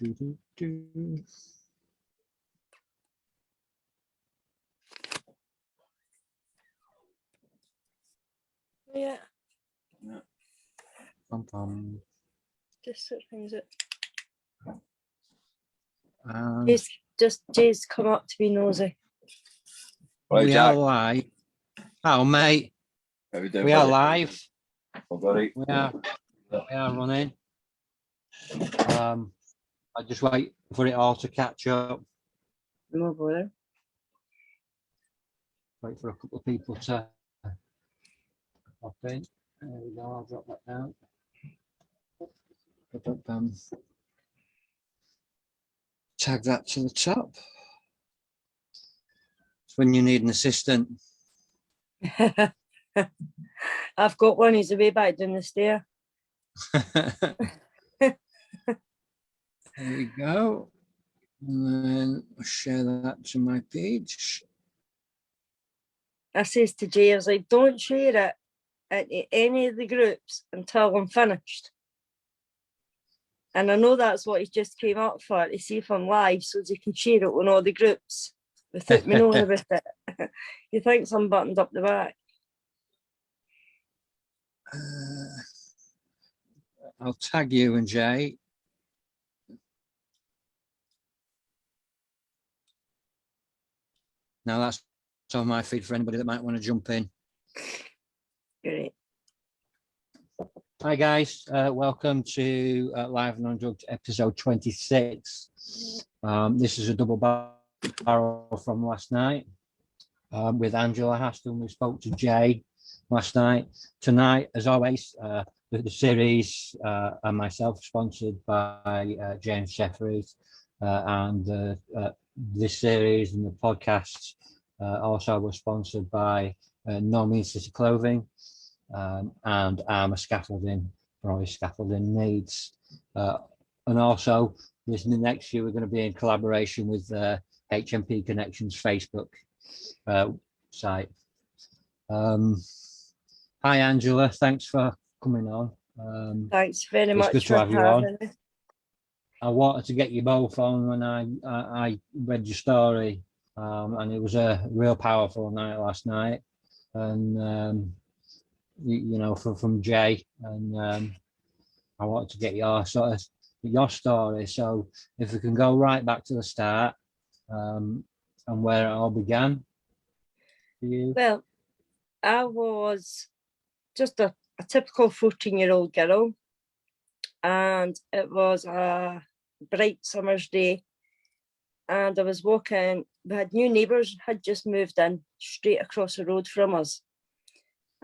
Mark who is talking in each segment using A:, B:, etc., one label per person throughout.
A: Yeah.
B: Just sort of things it.
A: Jay's come up to be nosy.
C: Right,
D: We
C: Jack.
D: are live. Oh, mate.
C: How we doing,
D: We are
C: buddy?
D: live.
C: Oh, buddy.
D: We are running. I just wait for it all to catch up.
A: No bother.
D: Wait for a couple of people to pop in. There we go. I'll drop that down. Tag that to the top. It's when you need an assistant.
A: I've got one. He's away back down the stair.
D: There we go. And then I'll share that to my page.
A: I says to Jay, I was like, don't share it at any of the groups until I'm finished. And I know that's what he just came up for, to see if I'm live so he can share it on all the groups without me knowing about it. He thinks I'm buttoned up the back.
D: I'll tag you and Jay. Now that's on my feed for anybody that might want to jump in.
A: Great.
D: Hi guys, welcome to Live and Undrugged episode 26. This is a double barrel from last night with Angela Haston. We spoke to Jay last night. Tonight, as always, the series and myself sponsored by James Jeffries, and this series and the podcast also was sponsored by No Means City Clothing. And Armour Scaffolding for all your scaffolding needs. And also, this next year, we're going to be in collaboration with HMP Connections Facebook site. Hi, Angela. Thanks for coming on.
A: Thanks very much
D: good to
A: for
D: have you
A: having me.
D: I wanted to get you both on when I read your story, and it was a real powerful night last night. And you know, from Jay, and I wanted to get your story. So if we can go right back to the start, and where it all began for you.
A: Well, I was just a typical 14-year-old girl, and it was a bright summer's day, and I was walking. We had new neighbours had just moved in straight across the road from us.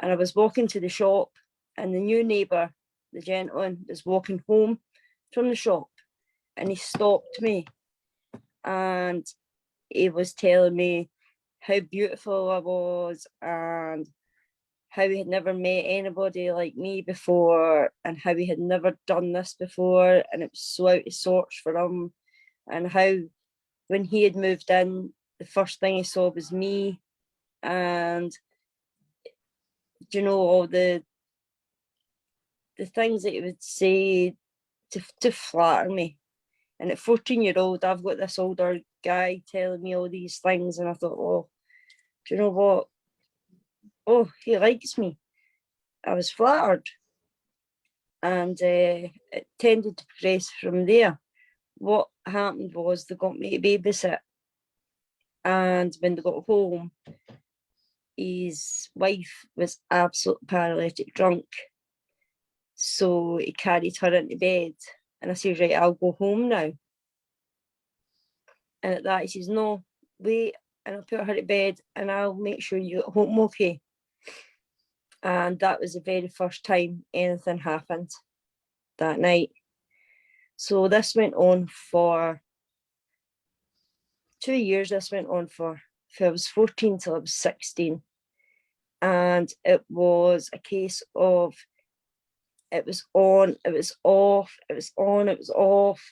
A: And I was walking to the shop, and the new neighbour, the gentleman, was walking home from the shop, and he stopped me, and he was telling me how beautiful I was and how he had never met anybody like me before, and how he had never done this before, and it was so out of sorts for him, and how when he had moved in, the first thing he saw was me, and you know, all the things that he would say to flatter me. And at 14-year-old, I've got this older guy telling me all these things, and I thought, oh, do you know what? Oh, he likes me. I was flattered. And it tended to progress from there. What happened was they got me to babysit. And when they got home, his wife was absolutely paralytic drunk. So he carried her into bed. And I said, right, I'll go home now. And at that, he says, no, wait, and I'll put her to bed and I'll make sure you get home okay. And that was the very first time anything happened that night. So this went on for 2 years. This went on for I was 14 till I was 16. And it was a case of it was on, it was off, it was on, it was off.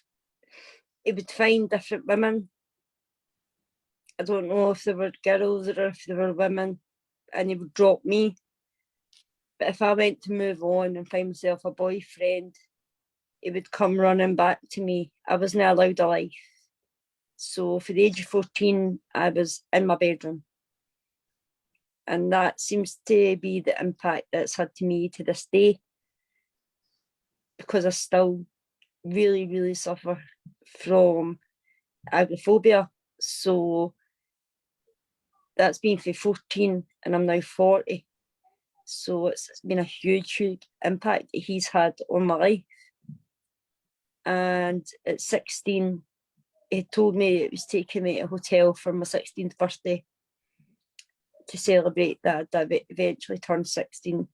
A: He would find different women. I don't know if they were girls or if they were women, and he would drop me. But if I went to move on and find myself a boyfriend, he would come running back to me I wasn't allowed a life. So for the age of 14, I was in my bedroom. And that seems to be the impact that it's had to me to this day, because I still really, really suffer from agoraphobia. So that's been for 14 and I'm now 40. So it's been a huge, huge impact that he's had on my life. And at 16, he told me it was taking me to a hotel for my 16th birthday to celebrate that I'd eventually turned 16.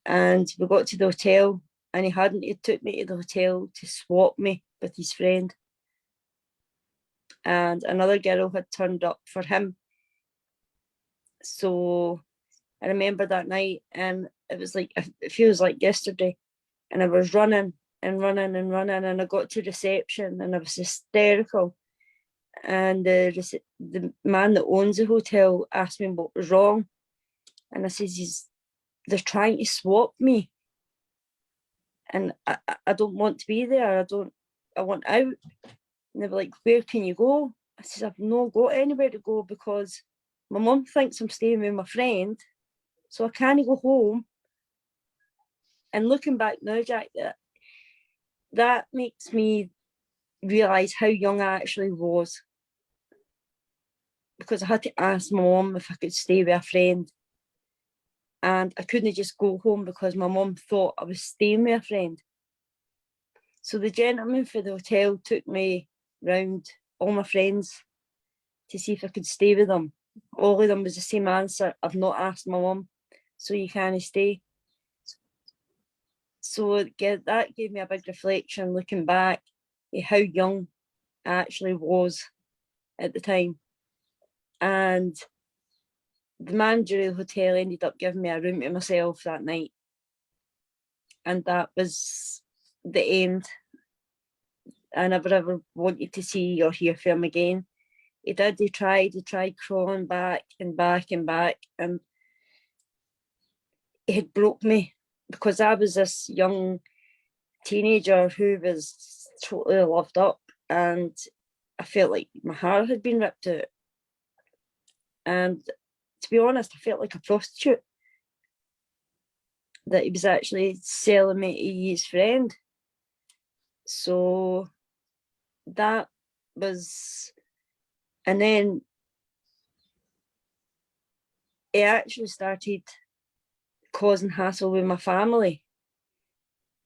A: And we got to the hotel and he took me to the hotel to swap me with his friend. And another girl had turned up for him. So I remember that night, and it feels like yesterday. And I was running and running and running, and I got to reception and I was hysterical. And the man that owns the hotel asked me what was wrong. And I says, they're trying to swap me. And I don't want to be there. I want out. And they were like, where can you go? I says, I've not got anywhere to go because my mum thinks I'm staying with my friend, so I can't go home. And looking back now, Jack, that makes me realise how young I actually was, because I had to ask my mum if I could stay with a friend, and I couldn't just go home because my mum thought I was staying with a friend. So the gentleman for the hotel took me round all my friends to see if I could stay with them. All of them was the same answer: I've not asked my mum, so you can't stay. So that gave me a big reflection, looking back at how young I actually was at the time. And the manager of the hotel ended up giving me a room to myself that night. And that was the end. I never ever wanted to see or hear from him again. He tried crawling back and back and back, and he had broke me, because I was this young teenager who was totally loved up, and I felt like my heart had been ripped out. And to be honest, I felt like a prostitute, that he was actually selling me to his friend. So that was, and then he actually started causing hassle with my family,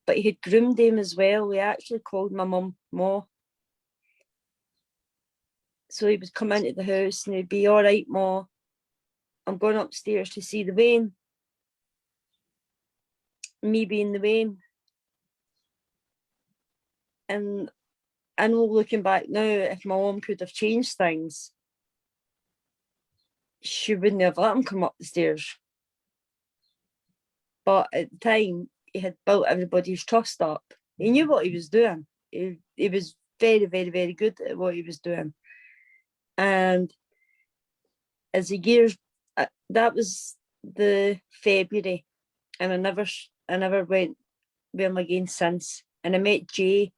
A: but he had groomed him as well. He actually called my mum Ma. So he would come into the house and he'd be, all right, Ma, I'm going upstairs to see the vein. Me being the vein. And I know, looking back now, if my mum could have changed things, she wouldn't have let him come up the stairs. But at the time, he had built everybody's trust up. He knew what he was doing. He was very, very, very good at what he was doing. And as the years, that was the February, and I never went with him again since. And I met Jay,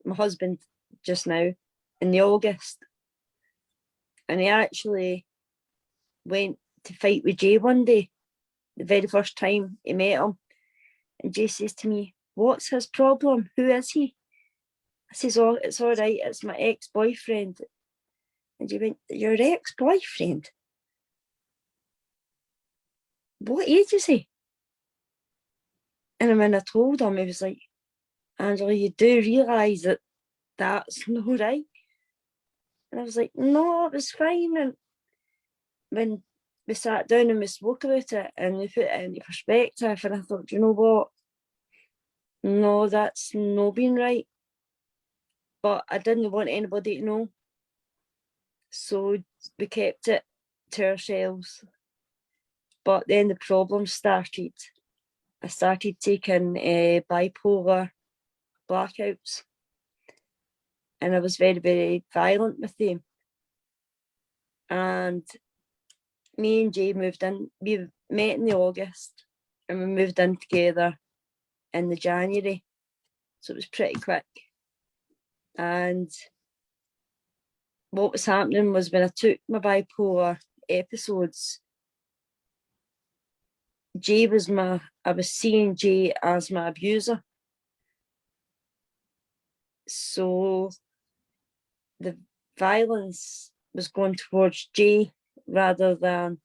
A: my husband, just now in the August, and he actually went to fight with Jay one day, the very first time he met him. And Jay says to me, what's his problem? Who is he? I says, oh, it's all right, it's my ex-boyfriend. And Jay went, your ex-boyfriend? What age is he? And when I told him, he was like, Angela, you do realise that that's not right? And I was like, no, it was fine. And when we sat down and we spoke about it and we put it into perspective, and I thought, you know what? No, that's no being right. But I didn't want anybody to know. So we kept it to ourselves. But then the problem started. I started taking bipolar blackouts. And I was very, very violent with them. And me and Jay moved in. We met in the August and we moved in together in the January. So it was pretty quick. And what was happening was when I took my bipolar episodes, I was seeing Jay as my abuser. So the violence was going towards Jay rather than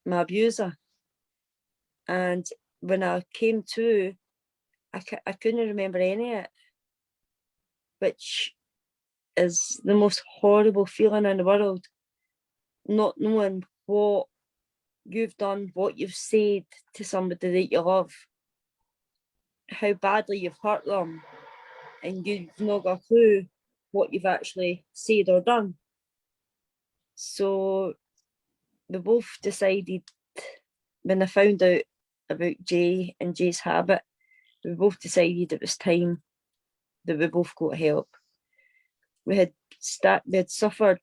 A: my abuser. And when I came to, I couldn't remember any of it, which is the most horrible feeling in the world, not knowing what you've done, what you've said to somebody that you love, how badly you've hurt them, and you've not got a clue what you've actually said or done. So we both decided, when I found out about Jay and Jay's habit, we both decided it was time that we both got help. We had suffered,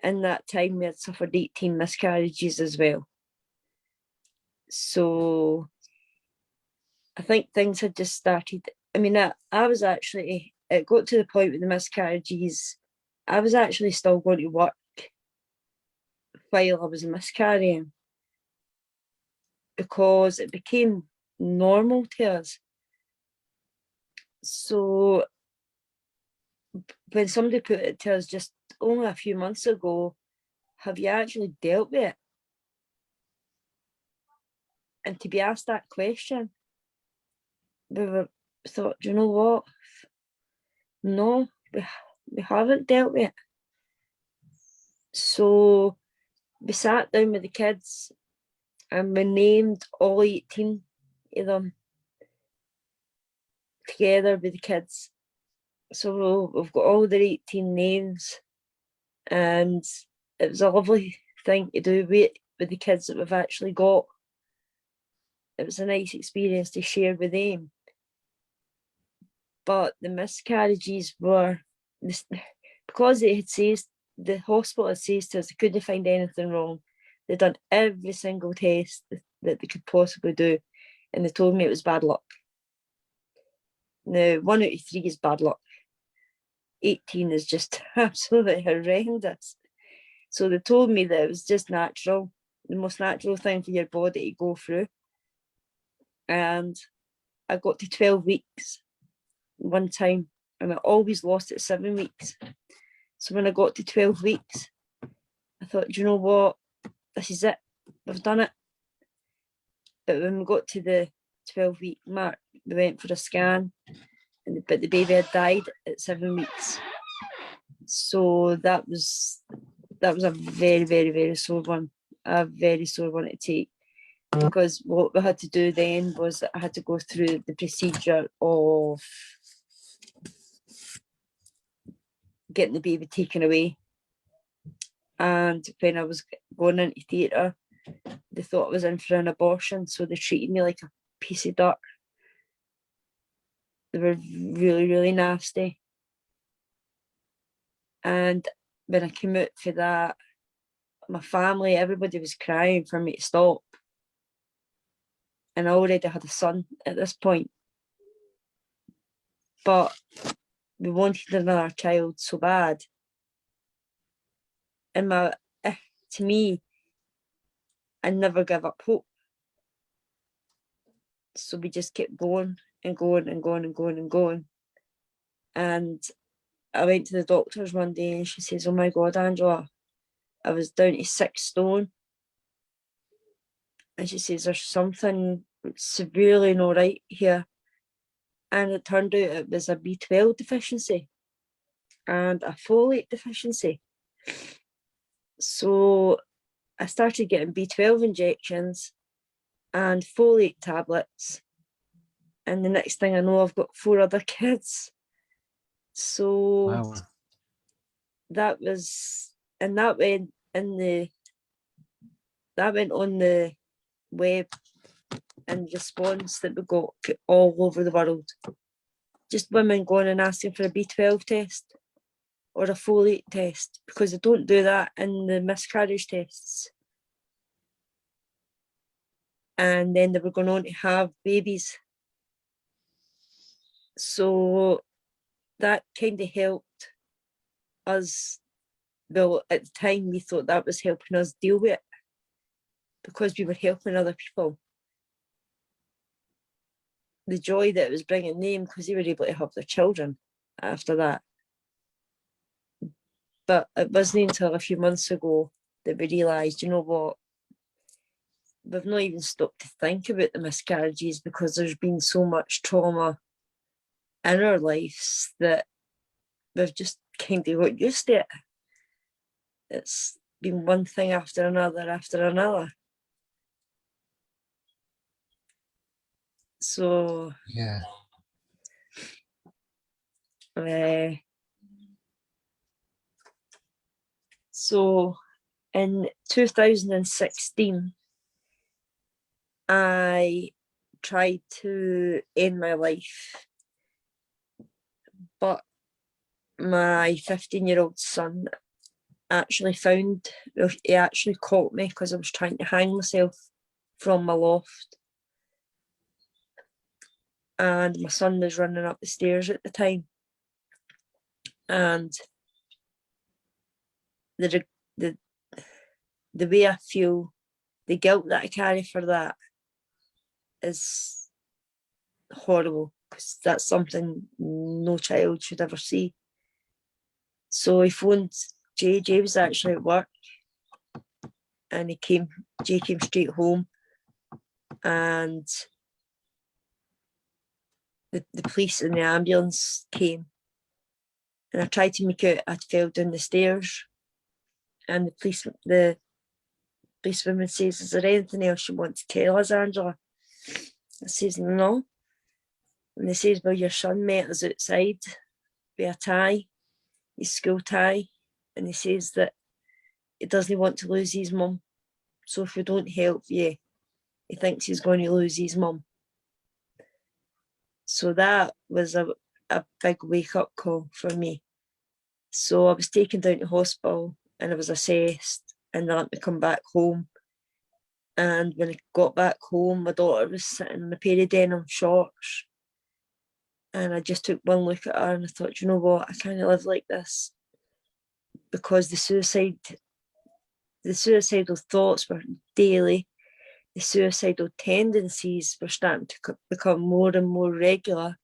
A: in that time, we had suffered 18 miscarriages as well. So I think things had just started. I mean, I was actually, it got to the point with the miscarriages, I was actually still going to work while I was miscarrying, because it became normal to us. So when somebody put it to us just only a few months ago, have you actually dealt with it? And to be asked that question, we thought, do you know what? No, we haven't dealt with it. So we sat down with the kids and we named all 18 of them together with the kids. So we've got all their 18 names, and it was a lovely thing to do with the kids that we've actually got. It was a nice experience to share with them. But the miscarriages were, because they had said, the hospital had said to us they couldn't find anything wrong. They'd done every single test that they could possibly do, and they told me it was bad luck. Now, 1 out of 3 is bad luck. 18 is just absolutely horrendous. So they told me that it was just natural, the most natural thing for your body to go through. And I got to 12 weeks one time, and I always lost at 7 weeks. So when I got to 12 weeks, I thought, do you know what? This is it. We've done it. But when we got to the 12-week mark, we went for a scan, but the baby had died at 7 weeks. So that was a very, very, very sore one. A very sore one to take. Because what we had to do then was I had to go through the procedure of getting the baby taken away. And when I was going into theatre, they thought I was in for an abortion, so they treated me like a piece of dirt. They were really, really nasty. And when I came out for that, my family, everybody was crying for me to stop. And I already had a son at this point. But we wanted another child so bad. And to me, I never give up hope. So we just kept going and going and going and going and going. And I went to the doctors one day and she says, oh my God, Angela, I was down to 6 stone. And she says, there's something severely not right here. And it turned out it was a B12 deficiency and a folate deficiency. So I started getting B12 injections and folate tablets. And the next thing I know, I've got 4 other kids. So
D: Wow.
A: that was, and that went on the web in response that we got all over the world. Just women going and asking for a B12 test or a folate test, because they don't do that in the miscarriage tests. And then they were going on to have babies. So that kind of helped us. Well, at the time we thought that was helping us deal with it because we were helping other people. The joy that it was bringing them, because they were able to help their children after that. But it wasn't until a few months ago that we realised, you know what, we've not even stopped to think about the miscarriages because there's been so much trauma in our lives that we've just kind of got used to it. It's been one thing after another after another. So
D: Yeah.
A: So in 2016, I tried to end my life, but my 15-year-old son actually he actually caught me because I was trying to hang myself from my loft. And my son was running up the stairs at the time. And the way I feel, the guilt that I carry for that is horrible, because that's something no child should ever see. So he phoned Jay. Jay was actually at work, and Jay came straight home, and the police and the ambulance came, and I tried to make out I fell down the stairs, and the policewoman says, "Is there anything else you want to tell us, Angela?" I says, "No." And they says, "Well, your son met us outside with a tie, his school tie, and he says that he doesn't want to lose his mum. So if we don't help you, he thinks he's going to lose his mum." So that was a big wake-up call for me. So I was taken down to hospital and I was assessed, and they let me come back home. And when I got back home, my daughter was sitting in a pair of denim shorts. And I just took one look at her and I thought, you know what, I can't live like this. Because the suicidal thoughts were daily. The suicidal tendencies were starting to become more and more regular,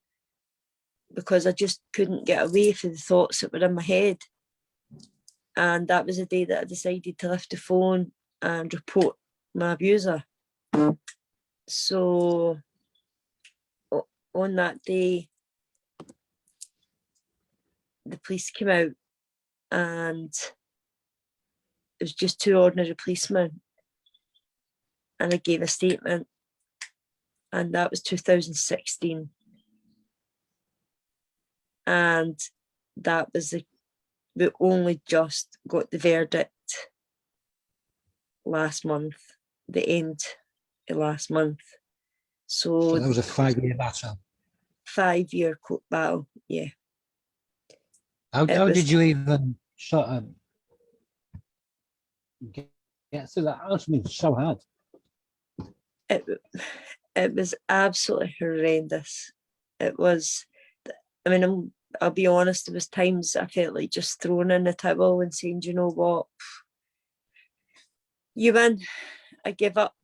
A: because I just couldn't get away from the thoughts that were in my head. And that was the day that I decided to lift the phone and report my abuser. So on that day, the police came out, and it was just two ordinary policemen, and I gave a statement, and that was 2016. And that was we only just got the verdict last month, the end of last month. So
D: that was a 5-year battle.
A: 5-year court battle, yeah.
D: How did you even sort of get through that? That must have been so hard.
A: It was absolutely horrendous. It was, I mean, I'll be honest, there was times I felt like just throwing in the towel and saying, you know what, you win, I give up.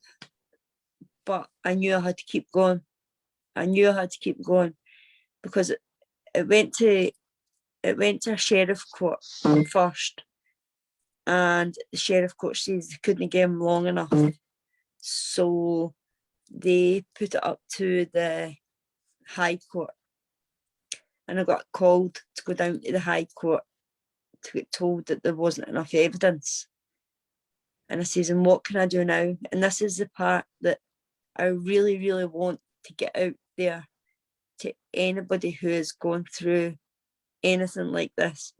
A: But I knew I had to keep going. Because it went to a sheriff court first, and the sheriff court says they couldn't get him long enough, so they put it up to the High Court, and I got called to go down to the High Court to get told that there wasn't enough evidence. And I says, and what can I do now? And this is the part that I really, really want to get out there to anybody who has gone through anything like this.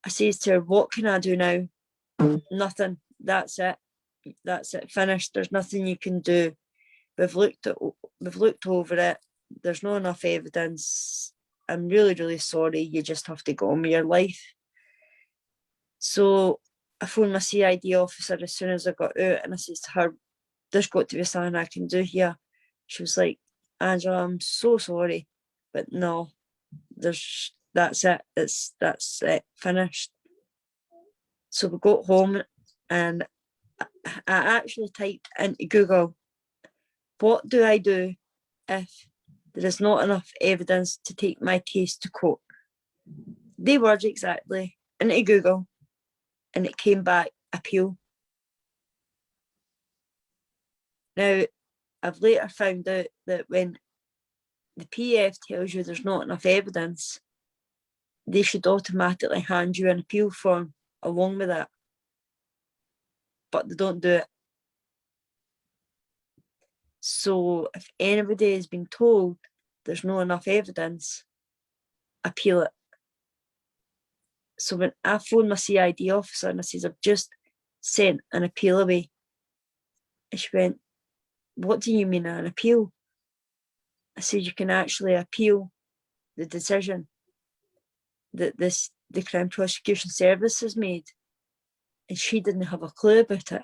A: I says to her, what can I do now? Nothing. That's it. Finished. There's nothing you can do. We've looked over it. There's not enough evidence. I'm really, really sorry. You just have to go on with your life. So I phoned my CID officer as soon as I got out, and I says to her, there's got to be something I can do here. She was like, Angela, I'm so sorry, but no, there's that's it. That's it, finished. So we got home and I actually typed into Google, what do I do if there is not enough evidence to take my case to court? The words exactly into Google, and it came back, appeal. Now, I've later found out that when the PF tells you there's not enough evidence, they should automatically hand you an appeal form along with it. But they don't do it. So if anybody has been told there's not enough evidence, appeal it. So when I phoned my CID officer and I says, I've just sent an appeal away, and she went, what do you mean an appeal? I said, you can actually appeal the decision that the Crown Prosecution Service has made. And she didn't have a clue about it.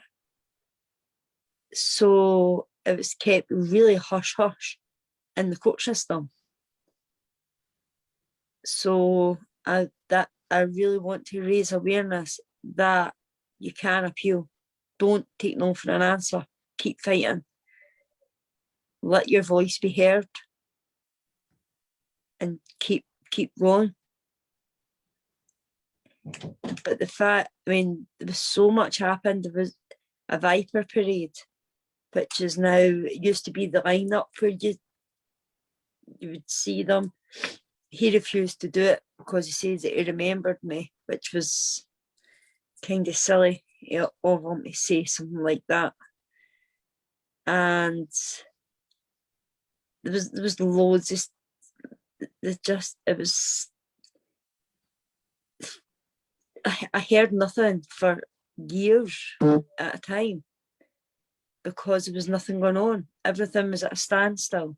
A: So it was kept really hush-hush in the court system. So I really want to raise awareness that you can appeal. Don't take no for an answer. Keep fighting. Let your voice be heard. And keep going. But the fact, I mean, there was so much happened. There was a Viper parade, which is now, it used to be the lineup where you would see them. He refused to do it because he says that he remembered me, which was kind of silly of him to say something like that. And there was loads of, it was, I heard nothing for years at a time because there was nothing going on. Everything was at a standstill.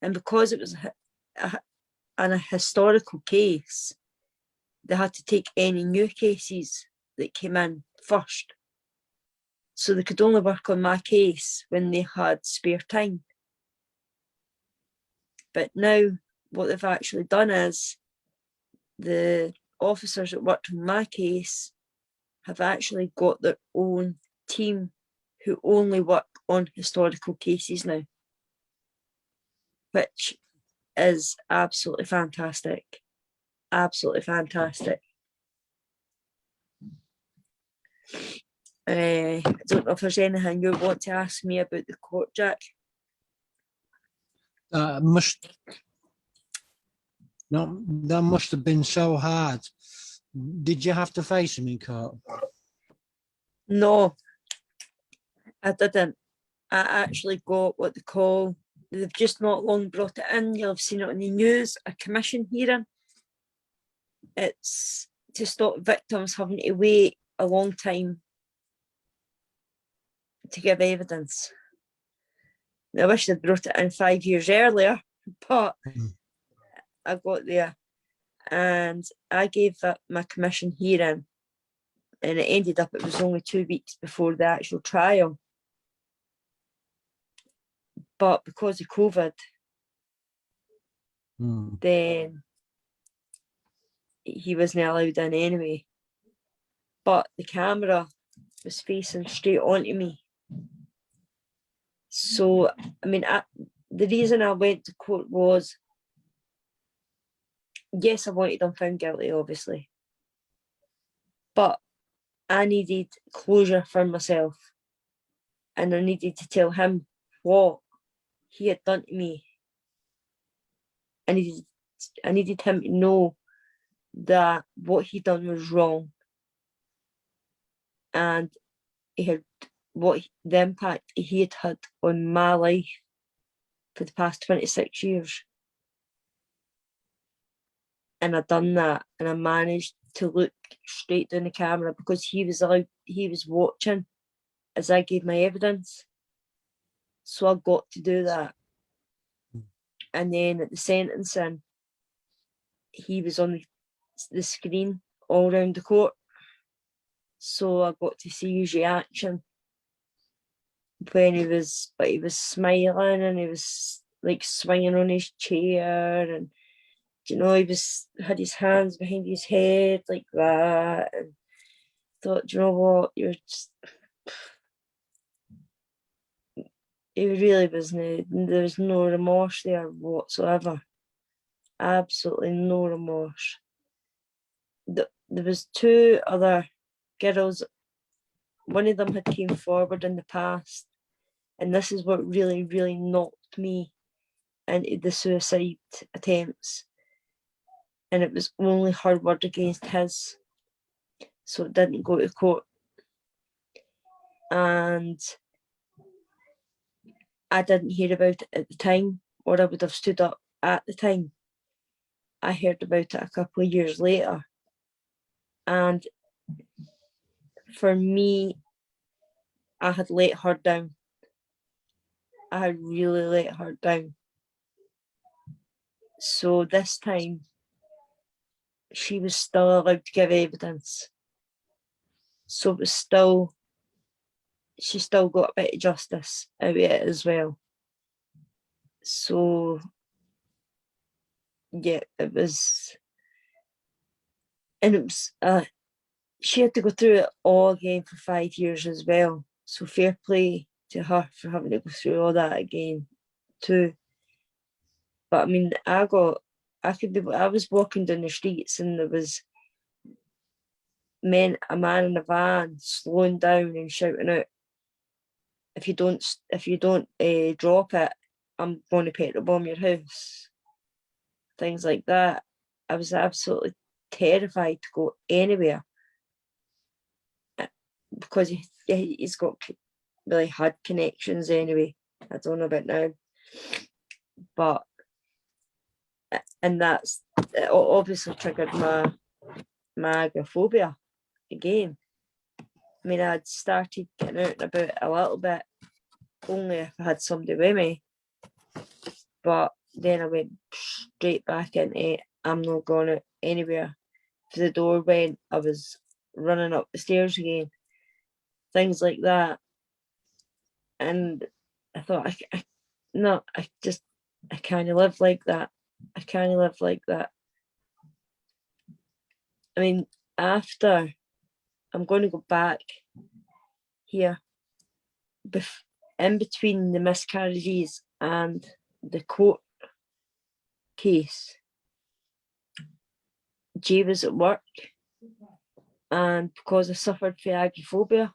A: And because it was a historical case, they had to take any new cases that came in first. So they could only work on my case when they had spare time. But now what they've actually done is the officers that worked on my case have actually got their own team who only work on historical cases now, which is absolutely fantastic. Absolutely fantastic. I don't know if there's anything you want to ask me about the court, Jack.
D: That must have been so hard. Did you have to face him in court?
A: No, I didn't. I actually got what they call, they've just not long brought it in, you'll have seen it on the news, a commission hearing. It's to stop victims having to wait a long time to give evidence. I wish they'd brought it in 5 years earlier, but I got there and I gave my commission hearing, and it ended up, it was only 2 weeks before the actual trial. But because of COVID, then he wasn't allowed in anyway. But the camera was facing straight onto me. So, I mean, the reason I went to court was, yes, I wanted him found guilty, obviously. But I needed closure for myself. And I needed to tell him what he had done to me. I needed him to know that what he done was wrong. And he had the impact he had on my life for the past 26 years. And I done that, and I managed to look straight down the camera because he was watching as I gave my evidence. So I got to do that. And then at the sentencing, he was on the screen all around the court. So I got to see his reaction when he was smiling, and he was like swinging on his chair and you know, he had his hands behind his head like that, and thought, do you know what, you're just, he really wasn't, there was no remorse there whatsoever. Absolutely no remorse. There was two other girls, one of them had came forward in the past, and this is what really, really knocked me into the suicide attempts. And it was only her word against his, so it didn't go to court. And I didn't hear about it at the time, or I would have stood up at the time. I heard about it a couple of years later. And for me, I had let her down. I had really let her down. So this time, she was still allowed to give evidence. So it was still, she still got a bit of justice out of it as well. So yeah, it was, and it was, she had to go through it all again for 5 years as well. So fair play to her for having to go through all that again too. But I mean, I was walking down the streets and there was a man in a van slowing down and shouting out, if you don't drop it, I'm going to petrol bomb your house. Things like that. I was absolutely terrified to go anywhere because he's got really had connections anyway. I don't know about now, but and that's, it obviously triggered my agoraphobia again. I mean, I'd started getting out and about a little bit, only if I had somebody with me, but then I went straight back into it. I'm not going out anywhere. If the door went, I was running up the stairs again. Things like that. And I thought, I can't live like that. I can't live like that. I mean, after, I'm going to go back here, in between the miscarriages and the court case, Jay was at work, and because I suffered from agoraphobia,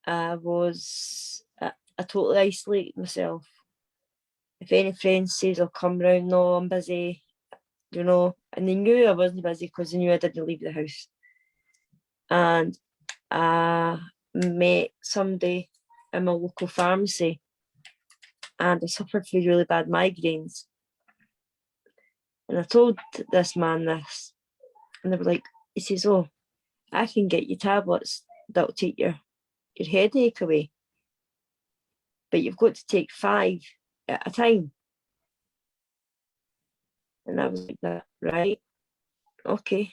A: I totally isolated myself. If any friends says I'll come round, no, I'm busy, you know, and they knew I wasn't busy because they knew I didn't leave the house. And I met somebody in my local pharmacy, and I suffered from really bad migraines. And I told this man this, and they were like, he says, oh, I can get you tablets that'll take your headache away, but you've got to take 5 at a time. And I was like, right, okay.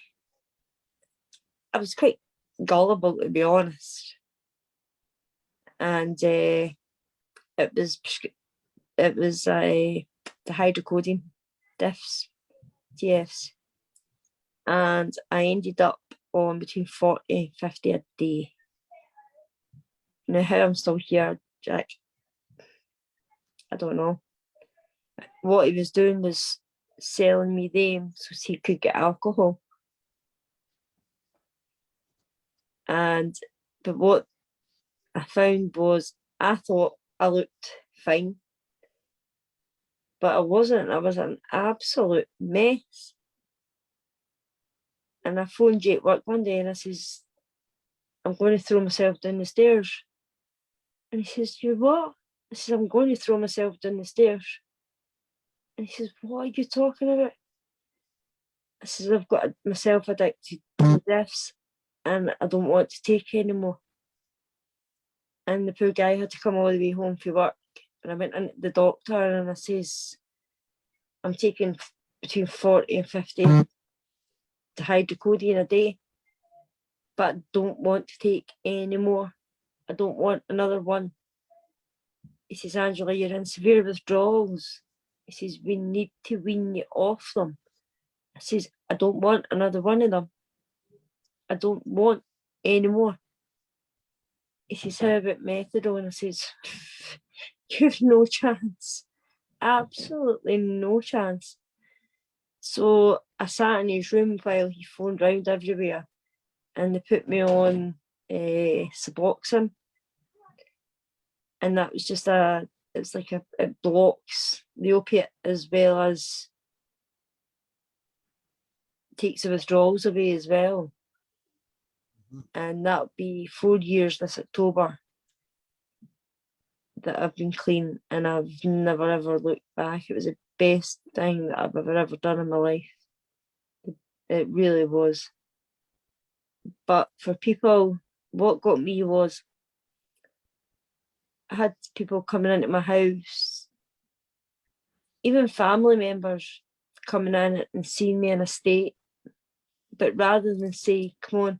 A: I was quite gullible, to be honest. And it was the hydrocodone diffs, TFs. And I ended up on between 40 and 50 a day. Now, how I'm still here, Jack, I don't know. What he was doing was selling me them so he could get alcohol. But what I found was, I thought I looked fine, but I wasn't. I was an absolute mess. And I phoned Jay at work one day and I says, I'm going to throw myself down the stairs. And he says, you're what? I says, I'm going to throw myself down the stairs. And he says, what are you talking about? I says, I've got myself addicted to this and I don't want to take anymore. And the poor guy had to come all the way home from work. And I went in to the doctor and I says, I'm taking between 40 and 50 hydrocodone a day, but I don't want to take any more. I don't want another one. He says, Angela, you're in severe withdrawals. He says, we need to wean you off them. I says, I don't want another one of them. I don't want any more. He says, how about methadone? I says, you've no chance. Absolutely no chance. So I sat in his room while he phoned round everywhere, and they put me on Suboxone. And that was just it's like it blocks the opiate as well as takes the withdrawals away as well. And that'll be 4 years this October that I've been clean, and I've never ever looked back. It was the best thing that I've ever done in my life. It really was. But for people, what got me was I had people coming into my house, even family members coming in and seeing me in a state, but rather than say, come on,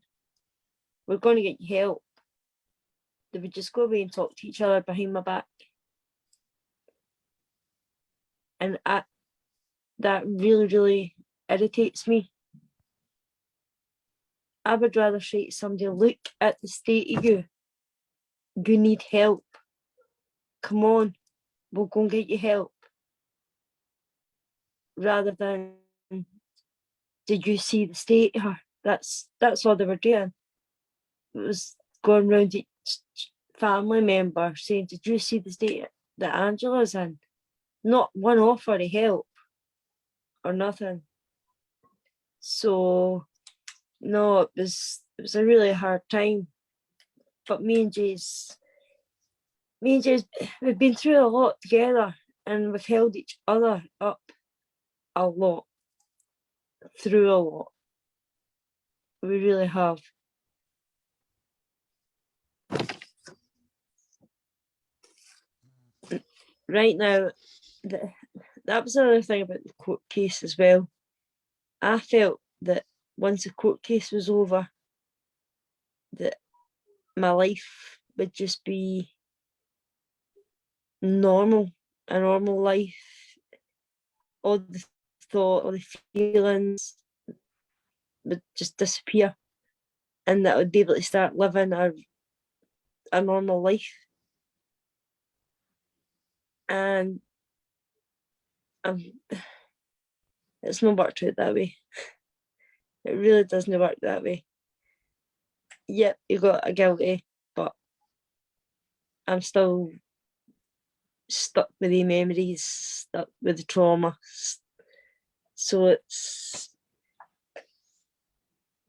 A: we're going to get you help, they would just go away and talk to each other behind my back. And that really, really irritates me. I would rather say to somebody, look at the state of you. You need help. Come on, we'll go and get you help. Rather than, did you see the state of her? That's all they were doing. It was going round each family member saying, did you see the state that Angela's in? Not one offer of help or nothing. So no, it was a really hard time. But me and Jay's, we've been through a lot together, and we've held each other up a lot, through a lot. We really have. Right now, that was another thing about the court case as well. I felt that once the court case was over, that my life would just be normal, a normal life. All the thought, all the feelings would just disappear, and that I would be able to start living a normal life. And it's not worked out that way. It really doesn't work that way. Yep, you got a guilty, but I'm still stuck with the memories, stuck with the trauma. So it's,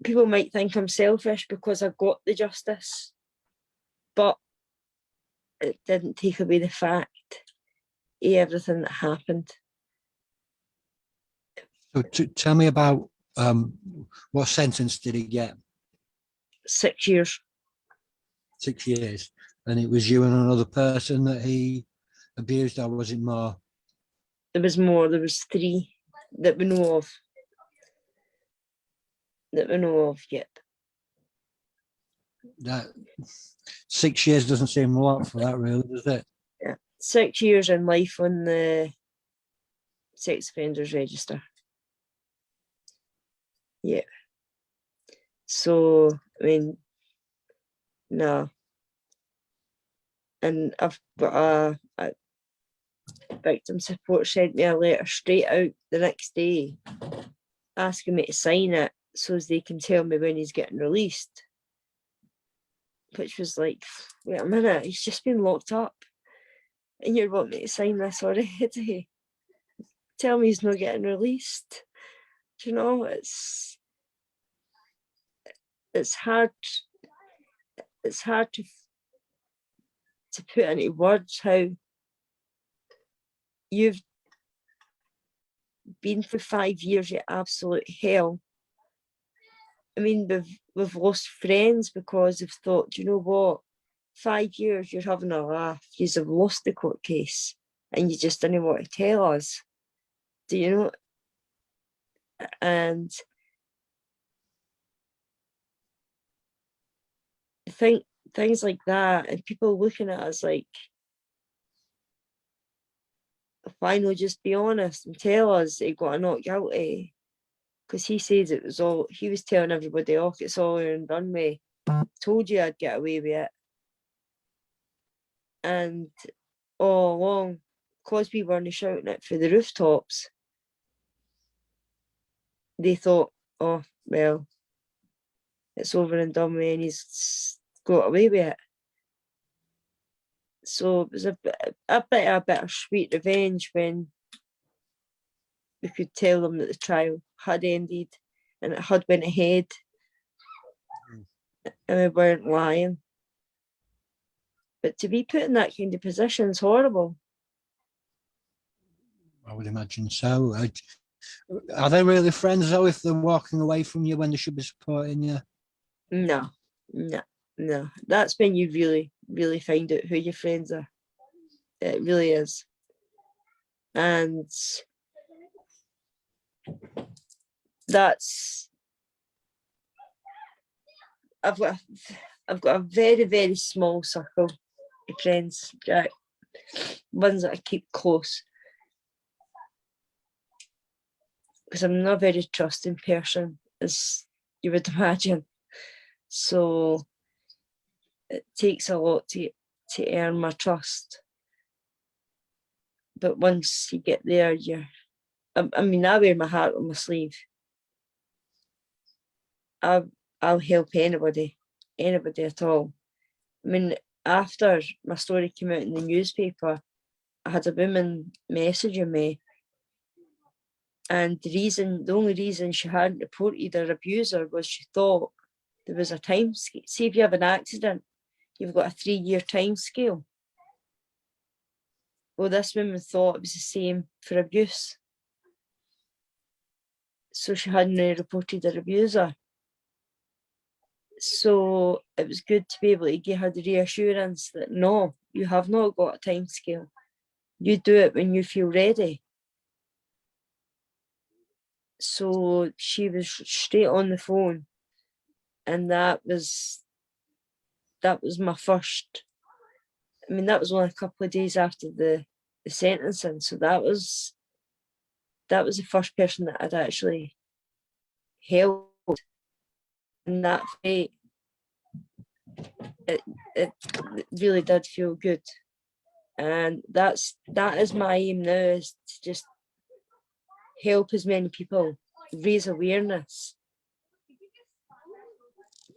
A: people might think I'm selfish because I got the justice, but it didn't take away the fact of everything that happened.
D: So tell me about what sentence did he get?
A: 6 years.
D: 6 years. And it was you and another person that he abused, or was it more?
A: There was more. There was 3 that we know of. Yet.
D: That 6 years doesn't seem a lot for that, really, does it?
A: Yeah, 6 years in life on the sex offenders register. Yeah. So, I mean, no. And I've got a victim support sent me a letter straight out the next day asking me to sign it so as they can tell me when he's getting released. Which was like, wait a minute, he's just been locked up and you want me to sign this already? Tell me he's not getting released. Do you know, it's hard to put into words how you've been for 5 years of absolute hell. I mean, we've lost friends because they've thought, do you know what, 5 years you're having a laugh, you've lost the court case and you just didn't want to tell us. Do you know? And I think things like that, and people looking at us like why not just be honest and tell us he got not guilty? Because he says it was all, he was telling everybody off, it's all undone with. Told you I'd get away with it. And all along, because we weren't shouting it through the rooftops, they thought, oh, well, it's over and done with and he's got away with it. So it was a bit of sweet revenge when we could tell them that the trial had ended and it had went ahead and we weren't lying. But to be put in that kind of position is horrible.
D: I would imagine so. Are they really friends though if they're walking away from you when they should be supporting you?
A: No. That's when you really, really find out who your friends are. It really is. And that's, I've got a very, very small circle of friends, Jack. Ones that I keep close. Because I'm not a very trusting person, as you would imagine. So it takes a lot to earn my trust. But once you get there, I wear my heart on my sleeve. I'll help anybody at all. I mean, after my story came out in the newspaper, I had a woman messaging me, and the only reason she hadn't reported her abuser was she thought there was a time scale. See, if you have an accident, you've got a 3-year time scale. Well, this woman thought it was the same for abuse. So she hadn't reported her abuser. So it was good to be able to give her the reassurance that no, you have not got a time scale. You do it when you feel ready. So she was straight on the phone, and that was my first. I mean, that was only a couple of days after the sentencing, so that was the first person that I'd actually held in that fight. It really did feel good, and that is my aim now, is to just help as many people, raise awareness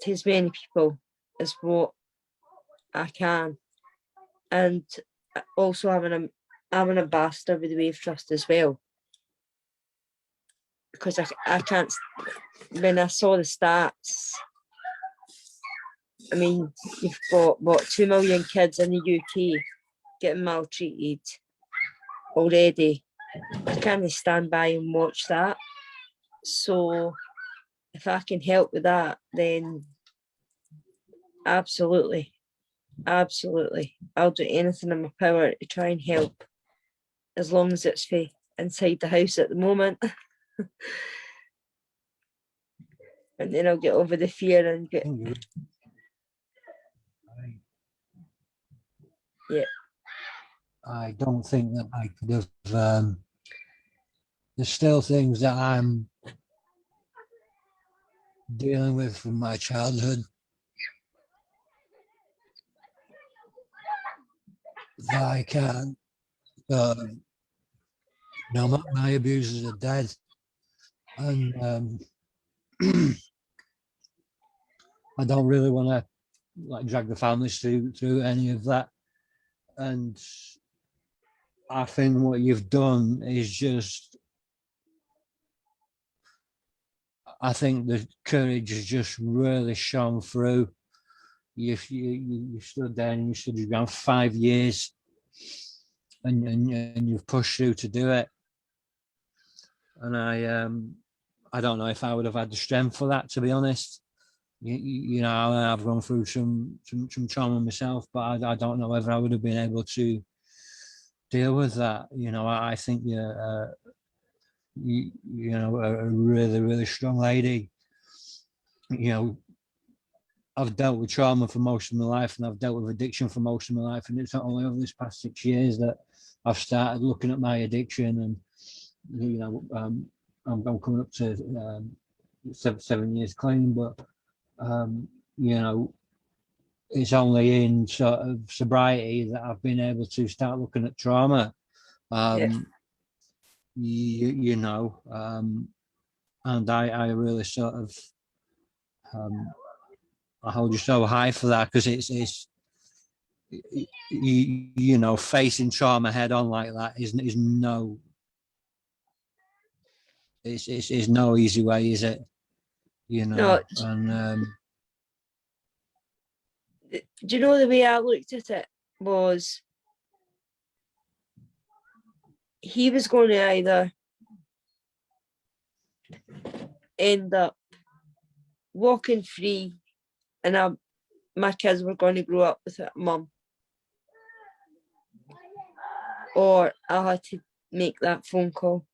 A: to as many people as what I can, and also I'm an ambassador with the Wave Trust as well, because I can't. When I saw the stats, I mean, you've got 2 million kids in the UK getting maltreated already. I can't stand by and watch that. So if I can help with that, then absolutely. I'll do anything in my power to try and help, as long as it's for inside the house at the moment. And then I'll get over the fear and get. Yeah.
D: I don't think that I could have. There's still things that I'm dealing with from my childhood that I can't. My abusers are dead, and I don't really want to drag the families through any of that. And I think what you've done is just, I think the courage has just really shone through. You stood there and you stood your ground 5 years, and you've pushed through to do it. And I don't know if I would have had the strength for that, to be honest. You know, I've gone through some trauma myself, but I don't know whether I would have been able to deal with that. You know, I think you're you know, a really, really strong lady. You know, I've dealt with trauma for most of my life, and I've dealt with addiction for most of my life, and it's not only over this past 6 years that I've started looking at my addiction, and I'm coming up to 7 years clean, but it's only in sort of sobriety that I've been able to start looking at trauma. And I really sort of I hold you so high for that, because it's facing trauma head on like that is no it's no easy way, is it?
A: No,
D: And
A: do you know the way I looked at it was, he was going to either end up walking free and my kids were going to grow up with a mum, or I had to make that phone call,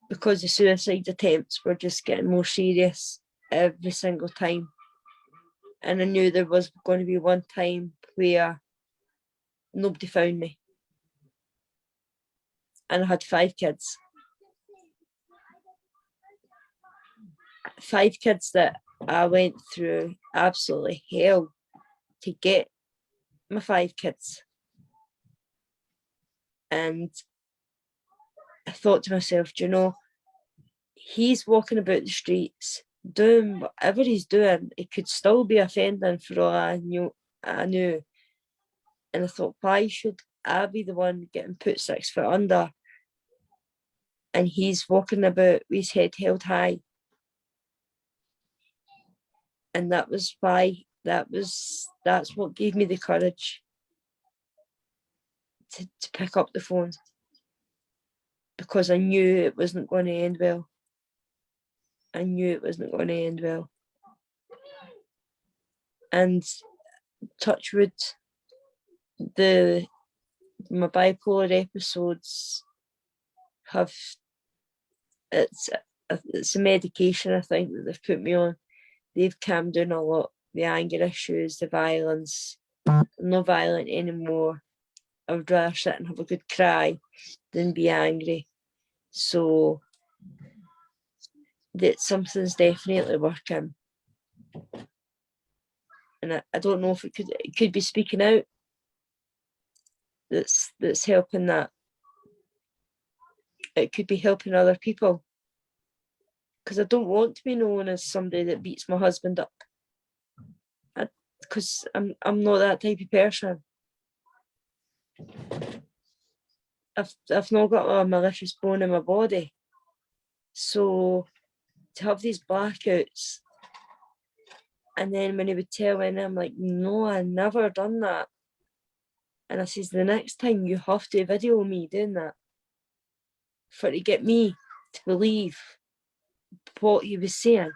A: because the suicide attempts were just getting more serious every single time. And I knew there was going to be one time where nobody found me. And I had 5 kids. 5 kids that I went through absolutely hell to get my 5 kids. And I thought to myself, he's walking about the streets doing whatever he's doing. He could still be offending for all I knew. And I thought, why should I be the one getting put 6 foot under? And he's walking about with his head held high. And that's what gave me the courage to pick up the phone, because I knew it wasn't going to end well. I knew it wasn't going to end well. And touch wood, my bipolar episodes it's a medication, I think, that they've put me on. They've calmed down a lot. The anger issues, the violence. I'm not violent anymore. I would rather sit and have a good cry than be angry. So that something's definitely working. And I don't know if it could be speaking out that's helping that. It could be helping other people, because I don't want to be known as somebody that beats my husband up, because I'm not that type of person. I've not got a malicious bone in my body. So to have these blackouts, and then when he would tell me, I'm like, no, I never done that. And I says, the next time you have to video me doing that, for to get me to believe what he was saying.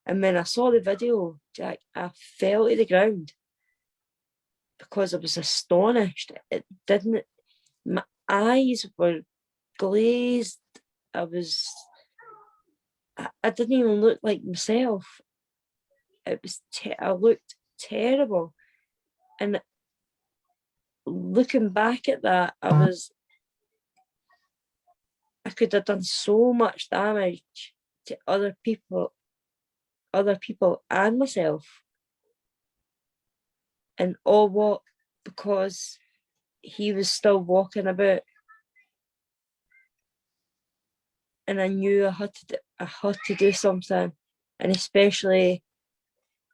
A: And when I saw the video, Jack, I fell to the ground, because I was astonished. My eyes were glazed. I didn't even look like myself. I looked terrible. And looking back at that, I could have done so much damage to other people and myself. And all what? Because he was still walking about. And I knew I had to do something. And especially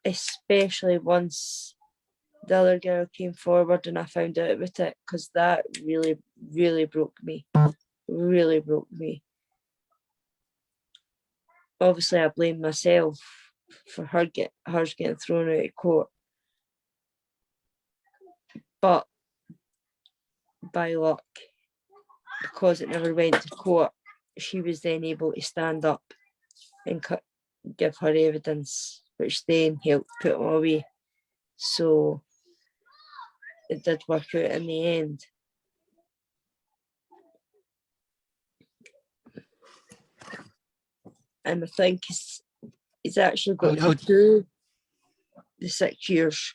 A: once the other girl came forward and I found out about it, because that really, really broke me. Really broke me. Obviously, I blame myself for hers getting thrown out of court. But by luck, because it never went to court, she was then able to stand up and give her evidence, which then helped put him away. So it did work out in the end. And I think he's actually got to do the 6 years.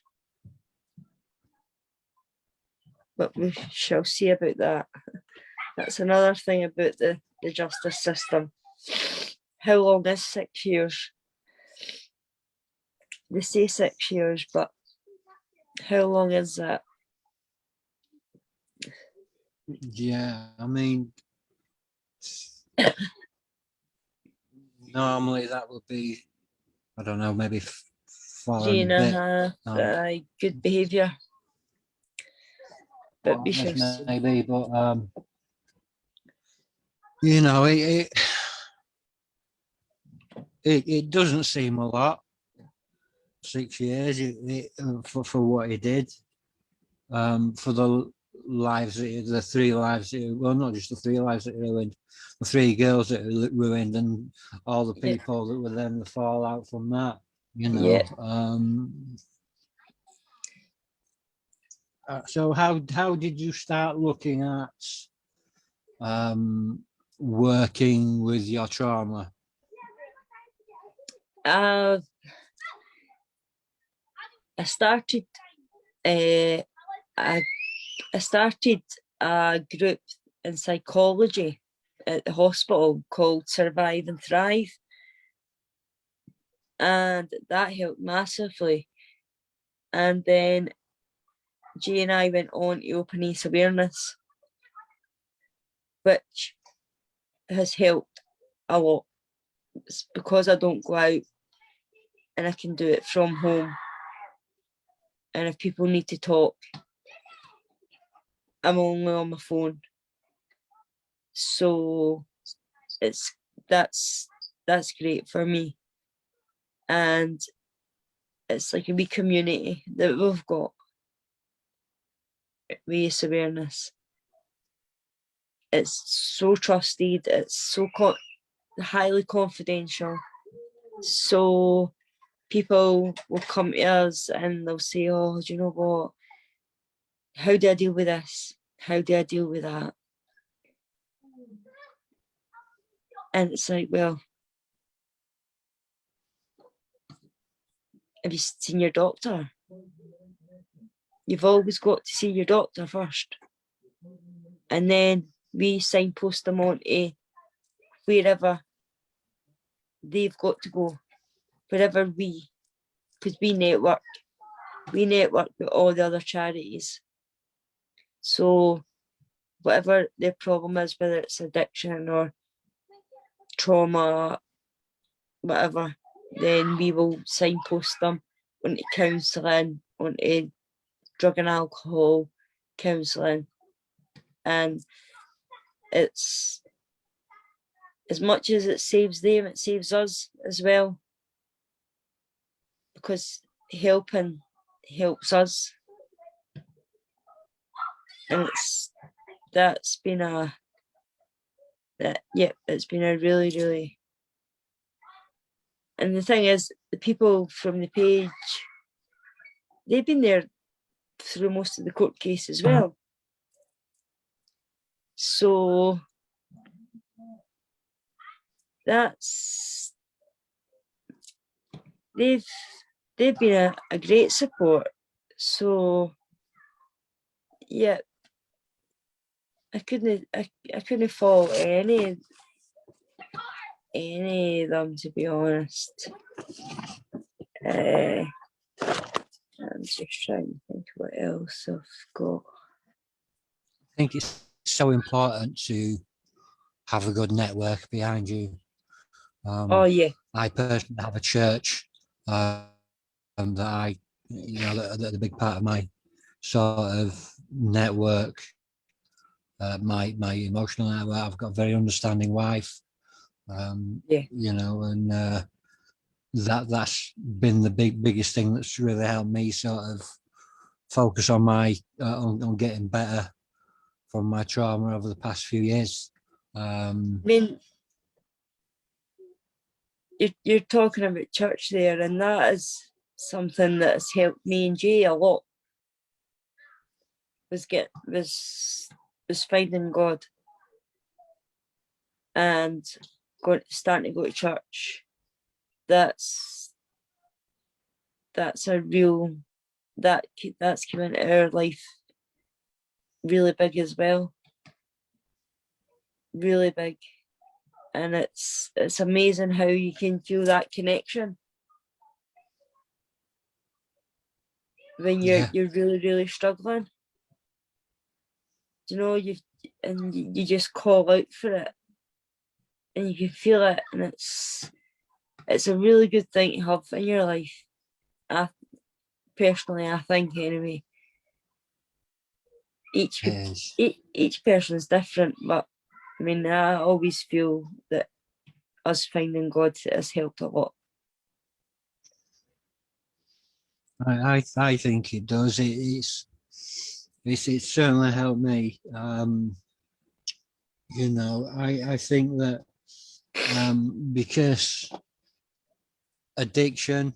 A: but we shall see about that. That's another thing about the justice system. How long is 6 years? They say 6 years, but how long is that?
D: Yeah, I mean, normally that would be, I don't know, maybe 4 and a bit.
A: Good behaviour. But we shall
D: Yes,
A: see.
D: maybe, but you know, it doesn't seem a lot. 6 years for what he did, for the lives, the 3 lives, well, not just the 3 lives that he ruined, the 3 girls that he ruined, and all the people that were then the fallout from that. You know.
A: Yeah.
D: So how did you start looking at working with your trauma?
A: I started I started a group in psychology at the hospital called Survive and Thrive, and that helped massively. And then Jay and I went on to Open Ace Awareness, which has helped a lot. It's because I don't go out and I can do it from home. And if people need to talk, I'm only on my phone. So that's great for me. And it's like a wee community that we've got with Ace Awareness. It's so trusted, it's so highly confidential. So people will come to us and they'll say, oh, do you know what? How do I deal with this? How do I deal with that? And it's like, well, have you seen your doctor? You've always got to see your doctor first. And then we signpost them on to wherever they've got to go, wherever because we network with all the other charities. So whatever their problem is, whether it's addiction or trauma, whatever, then we will signpost them onto counselling, onto drug and alcohol counselling. And it's, as much as it saves them, it saves us as well, because helping helps us. And it's been a really, really. And the thing is, the people from the page, they've been there through most of the court case as well. So they've been a great support. So yeah, I couldn't fault any of them, to be honest. I'm just trying to think what else I've got.
D: I think it's so important to have a good network behind you.
A: Oh yeah.
D: I personally have a church that that's a big part of my sort of network, my emotional network. I've got a very understanding wife, you know, and that's been the biggest thing that's really helped me sort of focus on my on getting better from my trauma over the past few years.
A: I mean, you're talking about church there, and that is something that has helped me and Jay a lot. Was finding God and starting to go to church. That's a real that's come into our life really big as well. Really big. And it's amazing how you can feel that connection when you're really, really struggling. You know, you just call out for it and you can feel it, and it's a really good thing to have in your life. Personally, I think anyway. Each person is different, but I mean, I always feel that us finding God has helped a lot.
D: I think it does. It's certainly helped me. You know, I think that because addiction